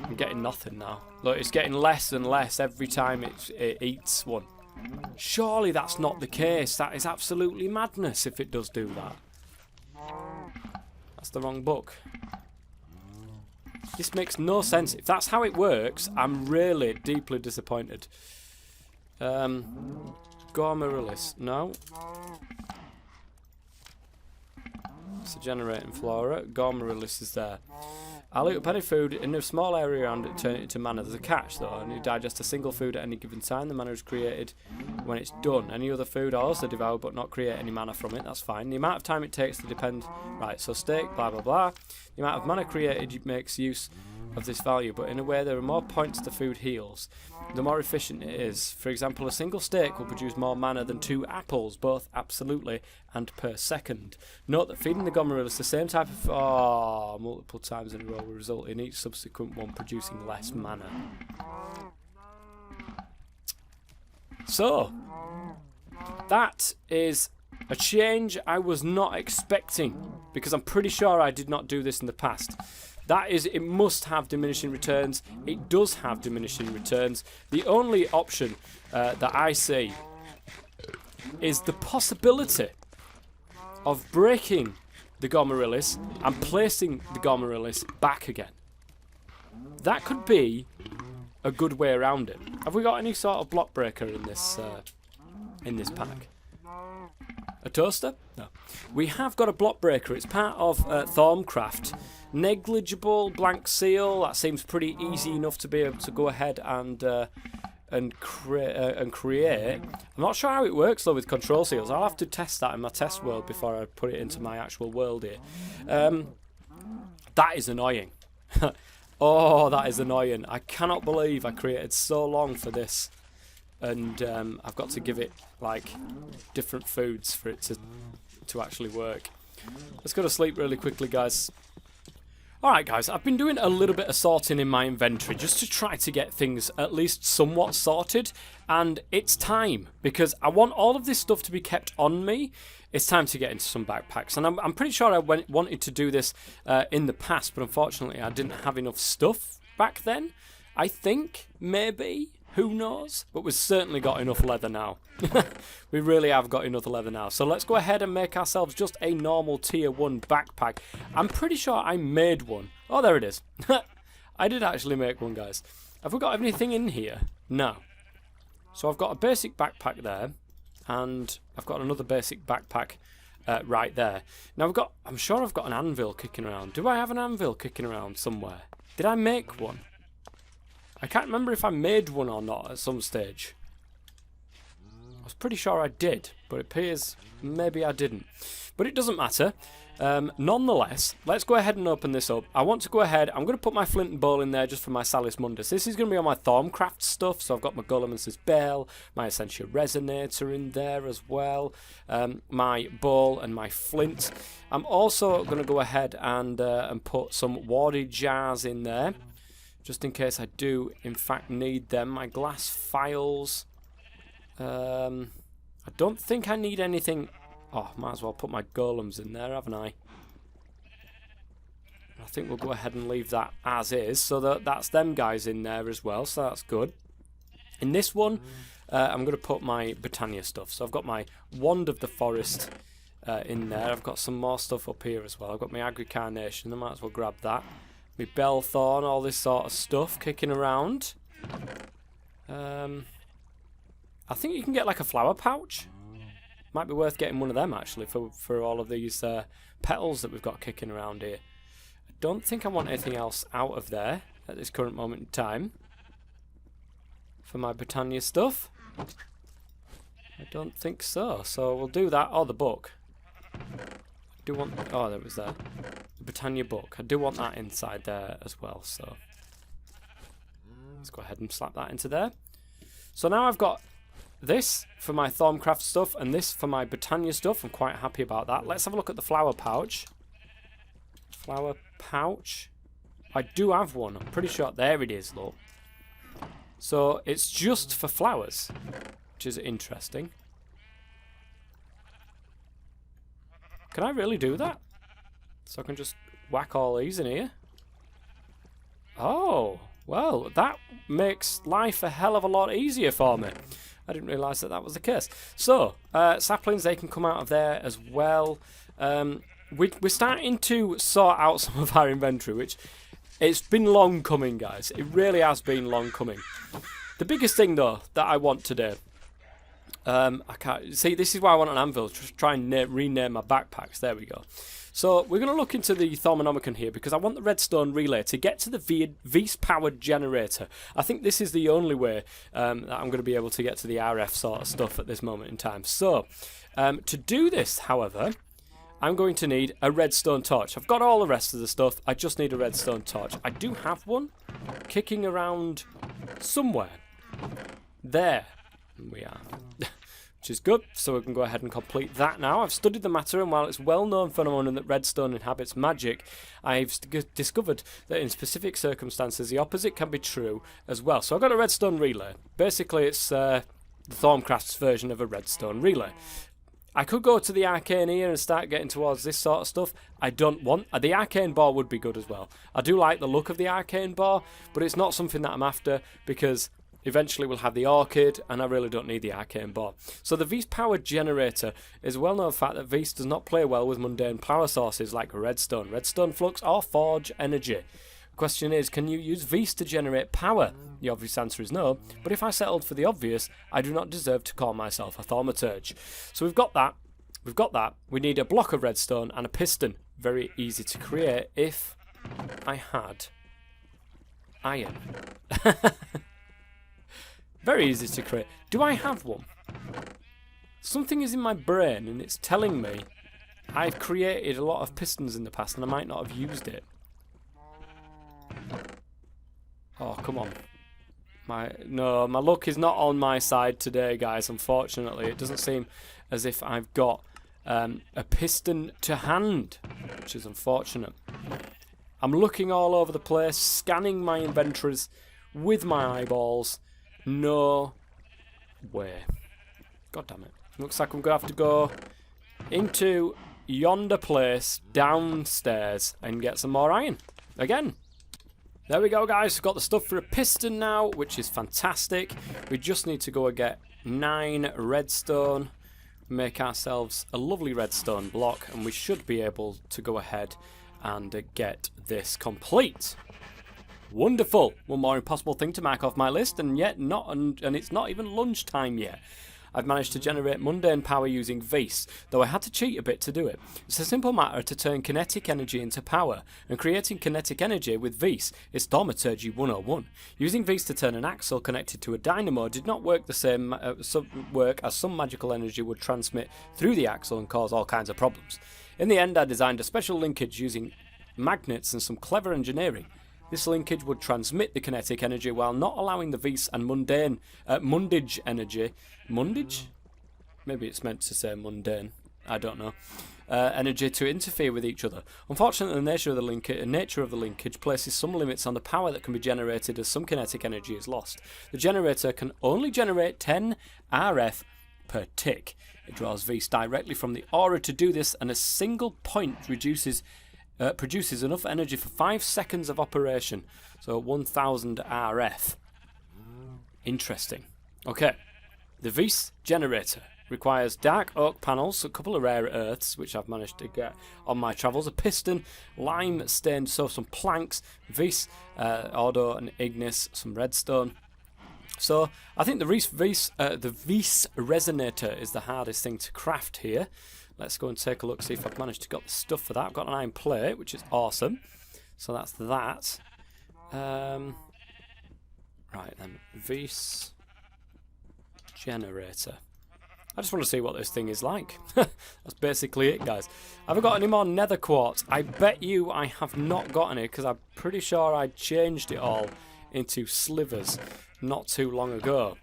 I'm getting nothing now. Look, it's getting less and less every time it eats one. Surely that's not the case. That is absolutely madness if it does do that. That's the wrong book. This makes no sense. If that's how it works, I'm really deeply disappointed. Gormarillis. No. It's a generating flora. Gormarillis is there. I'll eat up any food in a small area around it, turn it into mana. There's a catch though, and you digest a single food at any given time. The mana is created when it's done. Any other food are also devoured but not create any mana from it. That's fine. The amount of time it takes to depend... Right, so steak, blah blah blah. The amount of mana created makes use of this value, but in a way there are more points the food heals, the more efficient it is. For example, a single steak will produce more mana than 2 apples, both absolutely and per second. Note that feeding the Gomerillas the same type of multiple times in a row will result in each subsequent one producing less mana. So, that is a change I was not expecting, because I'm pretty sure I did not do this in the past. That is, it must have diminishing returns. It does have diminishing returns. The only option that I see is the possibility of breaking the Gomerillas and placing the Gomerillas back again. That could be a good way around it. Have we got any sort of block breaker in this pack? A toaster? No. We have got a block breaker. It's part of Thaumcraft. Negligible blank seal. That seems pretty easy enough to be able to go ahead and create. I'm not sure how it works though with control seals. I'll have to test that in my test world before I put it into my actual world here. That is annoying. Oh, that is annoying. I cannot believe I created so long for this. And I've got to give it like different foods for it to actually work. Let's go to sleep really quickly, guys. Alright guys, I've been doing a little bit of sorting in my inventory just to try to get things at least somewhat sorted, and it's time, because I want all of this stuff to be kept on me. It's time to get into some backpacks, and I'm pretty sure I wanted to do this in the past, but unfortunately I didn't have enough stuff back then. I think, maybe, who knows, but we've certainly got enough leather now. We really have got enough leather now. So let's go ahead and make ourselves just a normal tier 1 backpack. I'm pretty sure I made one. Oh, there it is. I did actually make one, guys. Have we got anything in here? No. So I've got a basic backpack there, and I've got another basic backpack right there. Now I'm sure I've got an anvil kicking around. Do I have an anvil kicking around somewhere? Did I make one? I can't remember if I made one or not at some stage. I was pretty sure I did, but it appears maybe I didn't. But it doesn't matter. Nonetheless, let's go ahead and open this up. I want to go ahead, I'm going to put my flint and bowl in there just for my Salis Mundus. This is going to be on my Thaumcraft stuff, so I've got my Golemancer's Bell, my Essentia Resonator in there as well, my bowl and my flint. I'm also going to go ahead and put some warded jars in there, just in case I do in fact need them. My glass files. I don't think I need anything. Oh, might as well put my golems in there, haven't I? I think we'll go ahead and leave that as is, so that's them guys in there as well, so that's good. In this one, I'm going to put my Botania stuff. So I've got my Wand of the Forest in there. I've got some more stuff up here as well. I've got my Agri-Carnation, I might as well grab that. My Bellthorn, all this sort of stuff kicking around. I think you can get like a flower pouch. Might be worth getting one of them actually for all of these petals that we've got kicking around here. I don't think I want anything else out of there at this current moment in time for my Botania stuff. I don't think so. So we'll do that. Oh, the book. I do want. Oh, there was that. The Botania book. I do want that inside there as well. So let's go ahead and slap that into there. So now I've got this for my Thaumcraft stuff and this for my Botania stuff. I'm quite happy about that. Let's have a look at the flower pouch. Flower pouch. I do have one. I'm pretty sure. There it is, look. So it's just for flowers, which is interesting. Can I really do that? So I can just whack all these in here? Oh, well, that makes life a hell of a lot easier for me. I didn't realise that was the case. So, saplings, they can come out of there as well. We're starting to sort out some of our inventory, which it's been long coming, guys. It really has been long coming. The biggest thing, though, that I want today, I can't see. This is why I want an anvil to try and rename my backpacks. There we go. So we're going to look into the Thaumonomicon here because I want the redstone relay to get to the Vs-powered generator. I think this is the only way that I'm going to be able to get to the RF sort of stuff at this moment in time. So to do this, however, I'm going to need a redstone torch. I've got all the rest of the stuff. I just need a redstone torch. I do have one kicking around somewhere. There we are. Which is good, so we can go ahead and complete that now. I've studied the matter, and while it's well known phenomenon that redstone inhabits magic, I've discovered that in specific circumstances the opposite can be true as well. So I've got a redstone relay. Basically it's the Thaumcraft's version of a redstone relay. I could go to the arcane here and start getting towards this sort of stuff. I don't want... the arcane bar would be good as well. I do like the look of the arcane bar, but it's not something that I'm after because eventually we'll have the orchid and I really don't need the arcane bar. So the Vs power generator is a well-known fact that Vs does not play well with mundane power sources like redstone, redstone flux or forge energy. Question is, can you use Vs to generate power? The obvious answer is no, but if I settled for the obvious, I do not deserve to call myself a thaumaturge. So we've got that. We need a block of redstone and a piston. Very easy to create if I had iron. Very easy to create. Do I have one? Something is in my brain and it's telling me I've created a lot of pistons in the past and I might not have used it. Oh, come on. My luck is not on my side today, guys, unfortunately. It doesn't seem as if I've got a piston to hand, which is unfortunate. I'm looking all over the place, scanning my inventories with my eyeballs. No way. God damn it. Looks like I'm going to have to go into yonder place downstairs and get some more iron. Again. There we go, guys. We've got the stuff for a piston now, which is fantastic. We just need to go and get 9 redstone, make ourselves a lovely redstone block, and we should be able to go ahead and get this complete. Wonderful. One more impossible thing to mark off my list, and yet not, and it's not even lunchtime yet. I've managed to generate mundane power using Vs, though I had to cheat a bit to do it. It's a simple matter to turn kinetic energy into power, and creating kinetic energy with Vs is Thaumaturgy 101. Using Vs to turn an axle connected to a dynamo did not work the same work as some magical energy would transmit through the axle and cause all kinds of problems. In the end, I designed a special linkage using magnets and some clever engineering. This linkage would transmit the kinetic energy while not allowing the Vs and mundage energy. Mundage? Maybe it's meant to say mundane. I don't know. Energy to interfere with each other. Unfortunately, the nature of the linkage places some limits on the power that can be generated as some kinetic energy is lost. The generator can only generate 10 RF per tick. It draws Vs directly from the aura to do this, and a single point produces enough energy for 5 seconds of operation. So 1000 RF. Interesting. Okay. The Vs generator requires dark oak panels, a couple of rare earths, which I've managed to get on my travels, a piston, lime stained, so some planks, Vs, Ordo and Ignis, some redstone. So I think the Vs resonator is the hardest thing to craft here. Let's go and take a look, see if I've managed to get the stuff for that. I've got an iron plate, which is awesome. So that's that. Right then, Vs generator. I just want to see what this thing is like. That's basically it, guys. Have I got any more nether quartz? I bet you I have not got any, because I'm pretty sure I changed it all into slivers not too long ago,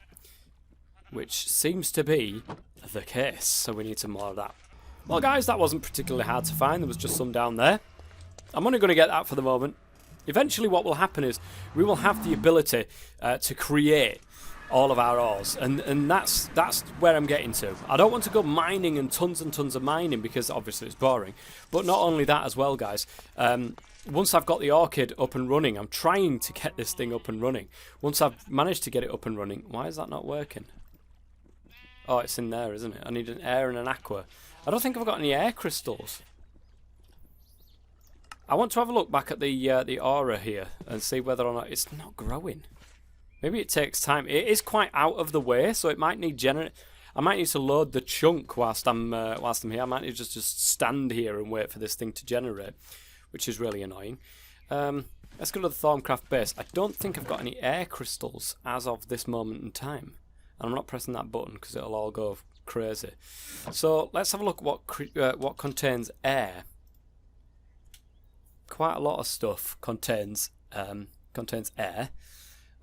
which seems to be the case. So we need some more of that. Well, guys, that wasn't particularly hard to find. There was just some down there. I'm only going to get that for the moment. Eventually what will happen is we will have the ability to create all of our ores, and that's where I'm getting to. I don't want to go mining and tons of mining, because obviously it's boring. But not only that as well, guys. Once I've got the orchid up and running, I'm trying to get this thing up and running. Once I've managed to get it up and running, why is that not working? Oh, it's in there, isn't it? I need an air and an aqua. I don't think I've got any air crystals. I want to have a look back at the aura here and see whether or not it's not growing. Maybe it takes time. It is quite out of the way, so it might need I might need to load the chunk whilst I'm here. I might need to just stand here and wait for this thing to generate, which is really annoying. Let's go to the Thaumcraft base. I don't think I've got any air crystals as of this moment in time. And I'm not pressing that button because it'll all go crazy. So let's have a look at what contains air. Quite a lot of stuff contains air.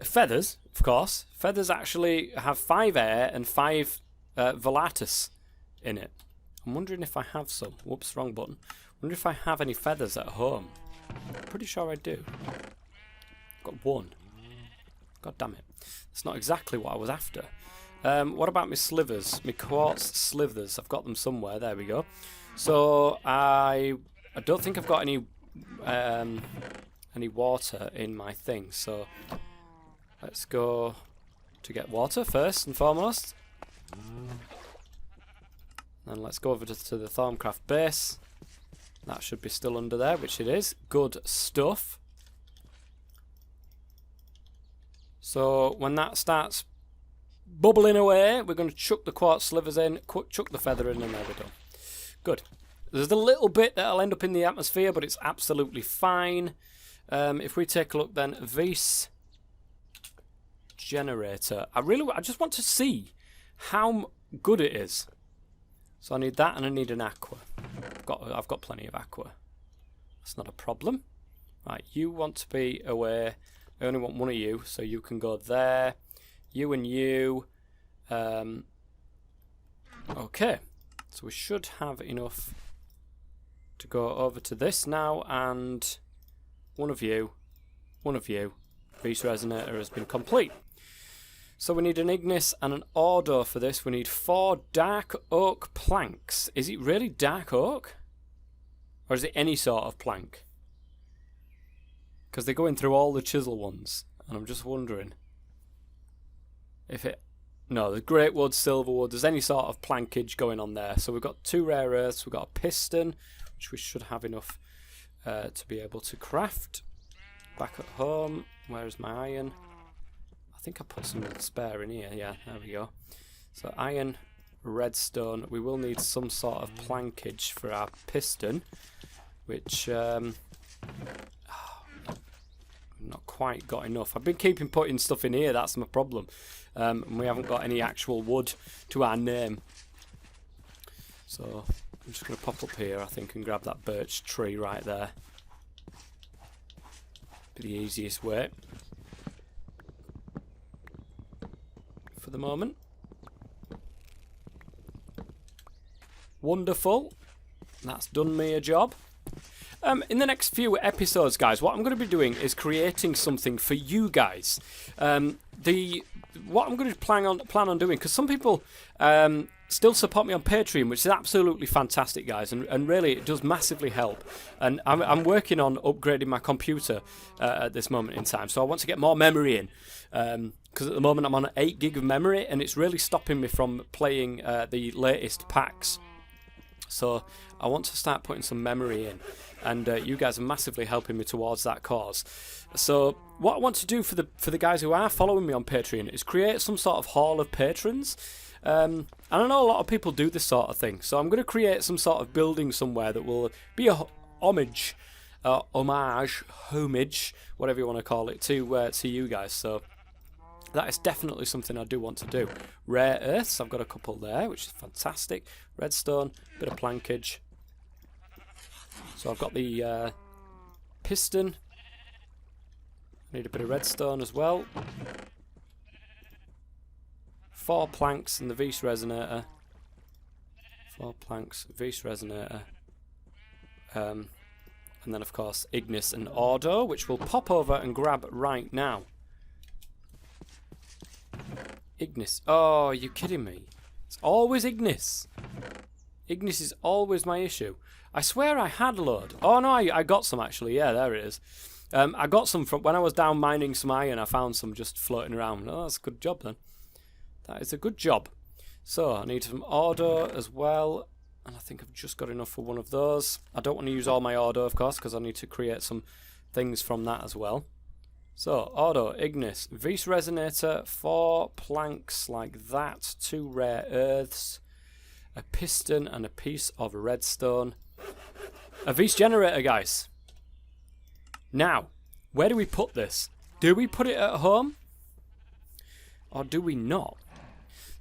Feathers, of course. Feathers actually have 5 air and 5 volatus in it. I'm wondering if I have some. Whoops, wrong button. I wonder if I have any feathers at home. I'm pretty sure I do. I've got 1. God damn it. That's not exactly what I was after. What about my slivers? My quartz slivers. I've got them somewhere. There we go. So I don't think I've got any water in my thing. So let's go to get water first and foremost. And let's go over to the Thaumcraft base. That should be still under there, which it is. Good stuff. So when that starts bubbling away, we're going to chuck the quartz slivers in, chuck the feather in, and there we go. Good. There's a little bit that'll end up in the atmosphere, but it's absolutely fine. If we take a look then, Vis generator. I just want to see how good it is. So I need that, and I need an aqua. I've got plenty of aqua. That's not a problem. Right, you want to be away. I only want one of you, so you can go there. You and you. Okay, so we should have enough to go over to this now, and one of you. Beast Resonator has been complete. So we need an Ignis and an Ordo for this. We need 4 dark oak planks. Is it really dark oak? Or is it any sort of plank? Because they're going through all the chisel ones. And I'm just wondering if it... No, there's great wood, silver wood. There's any sort of plankage going on there. So we've got 2 rare earths. We've got a piston, which we should have enough to be able to craft. Back at home, where's my iron? I think I put some spare in here. Yeah, there we go. So iron, redstone. We will need some sort of plankage for our piston, which I've not quite got enough. I've been keeping putting stuff in here. That's my problem. And we haven't got any actual wood to our name. So I'm just going to pop up here, I think, and grab that birch tree right there. Be the easiest way for the moment. Wonderful. That's done me a job. In the next few episodes, guys, what I'm going to be doing is creating something for you guys. What I'm going to plan on doing, because some people still support me on Patreon, which is absolutely fantastic, guys, and really it does massively help. And I'm working on upgrading my computer at this moment in time, so I want to get more memory in. Because at the moment I'm on 8 gig of memory, and it's really stopping me from playing the latest packs. So I want to start putting some memory in, and you guys are massively helping me towards that cause. So what I want to do for the guys who are following me on Patreon is create some sort of hall of patrons. And I know a lot of people do this sort of thing, so I'm going to create some sort of building somewhere that will be a homage, whatever you want to call it, to you guys. So that is definitely something I do want to do. Rare earths, I've got a couple there, which is fantastic. Redstone, bit of plankage. So I've got the piston. I need a bit of redstone as well. 4 planks and the Vis Resonator. 4 planks, Vis Resonator. And then, of course, Ignis and Ordo, which we'll pop over and grab right now. Ignis. Oh, are you kidding me? It's always Ignis. Ignis is always my issue. I swear I had a load. Oh, no, I got some, actually. Yeah, there it is. I got some from when I was down mining some iron. I found some just floating around. Oh, that's a good job, then. That is a good job. So, I need some Ordo as well. And I think I've just got enough for one of those. I don't want to use all my Ordo, of course, because I need to create some things from that as well. So, Ordo, Ignis, Vis Resonator, 4 planks like that, 2 rare earths, a piston and a piece of redstone. A Vis generator, guys. Now, where do we put this? Do we put it at home? Or do we not?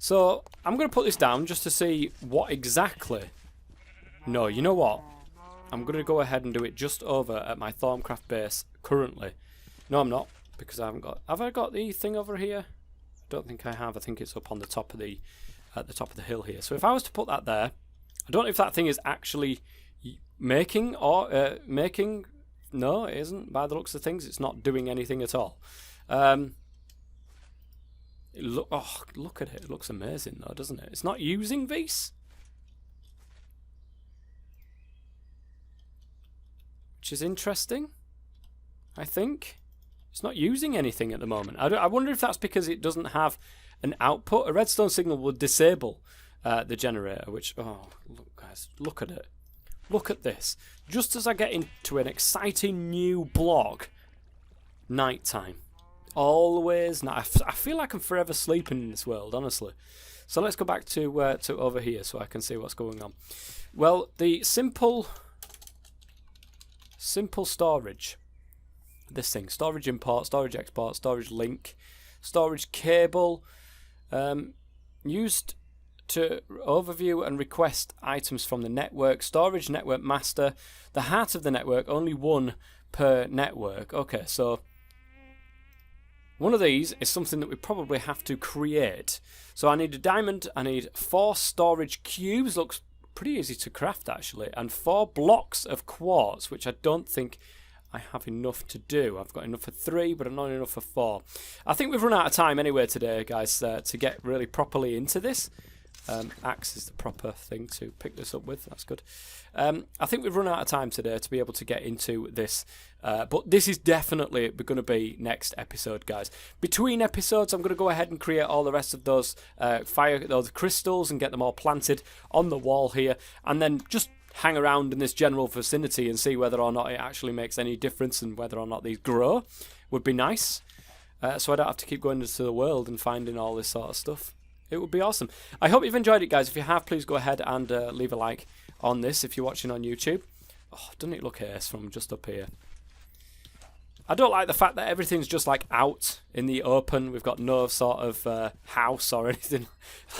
So I'm going to put this down just to see what exactly... No, you know what? I'm going to go ahead and do it just over at my Thaumcraft base currently. No, I'm not, because I haven't got... Have I got the thing over here? I don't think I have. I think it's up on the top of the... at the top of the hill here. So if I was to put that there, I don't know if that thing is actually making or making... No, it isn't. By the looks of things, it's not doing anything at all. Look at it. It looks amazing though, doesn't it? It's not using these. Which is interesting, I think. It's not using anything at the moment. I wonder if that's because it doesn't have an output. A redstone signal would disable the generator, which... Oh, look, guys, look at it. Look at this. Just as I get into an exciting new block, nighttime. Always night. I feel like I'm forever sleeping in this world, honestly. So let's go back to over here so I can see what's going on. Well, the simple storage. This thing, storage import, storage export, storage link, storage cable, used to overview and request items from the network, storage network master, the heart of the network, only one per network. Okay, so one of these is something that we probably have to create. So I need a diamond, I need 4 storage cubes, looks pretty easy to craft actually, and 4 blocks of quartz, which I don't think I have enough to do. I've got enough for 3, but I'm not enough for 4. I think we've run out of time anyway today, guys, to get really properly into this. Axe is the proper thing to pick this up with. That's good. I think we've run out of time today to be able to get into this. But this is definitely going to be next episode, guys. Between episodes, I'm going to go ahead and create all the rest of those those crystals and get them all planted on the wall here, and then just hang around in this general vicinity and see whether or not it actually makes any difference and whether or not these grow. Would be nice. So I don't have to keep going into the world and finding all this sort of stuff. It would be awesome. I hope you've enjoyed it, guys. If you have, please go ahead and leave a like on this if you're watching on YouTube. Oh, doesn't it look ace from just up here? I don't like the fact that everything's just like out in the open. We've got no sort of house or anything.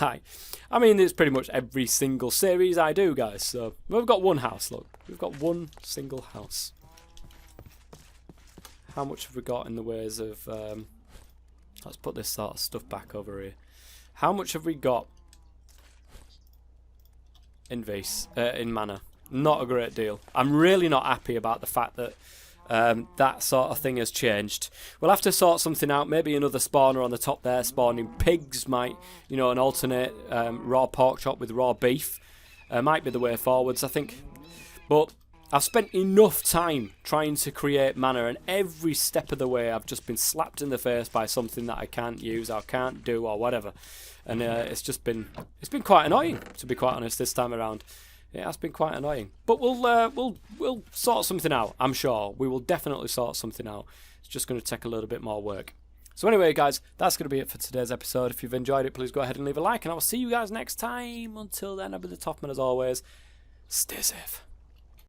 Like, I mean, it's pretty much every single series I do, guys. So we've got one house. Look, we've got one single house. How much have we got in the ways of? Let's put this sort of stuff back over here. How much have we got in this in mana? Not a great deal. I'm really not happy about the fact that that sort of thing has changed. We'll have to sort something out. Maybe another spawner on the top there, spawning pigs might, you know, an alternate raw pork chop with raw beef might be the way forwards, I think. But I've spent enough time trying to create mana, and every step of the way I've just been slapped in the face by something that I can't use or can't do or whatever. And it's been quite annoying, to be quite honest, this time around. It has been quite annoying, but we'll sort something out. I'm sure we will definitely sort something out. It's just going to take a little bit more work. So anyway, guys, that's going to be it for today's episode. If you've enjoyed it, please go ahead and leave a like, and I will see you guys next time. Until then, I'll be the Topman as always. Stay safe.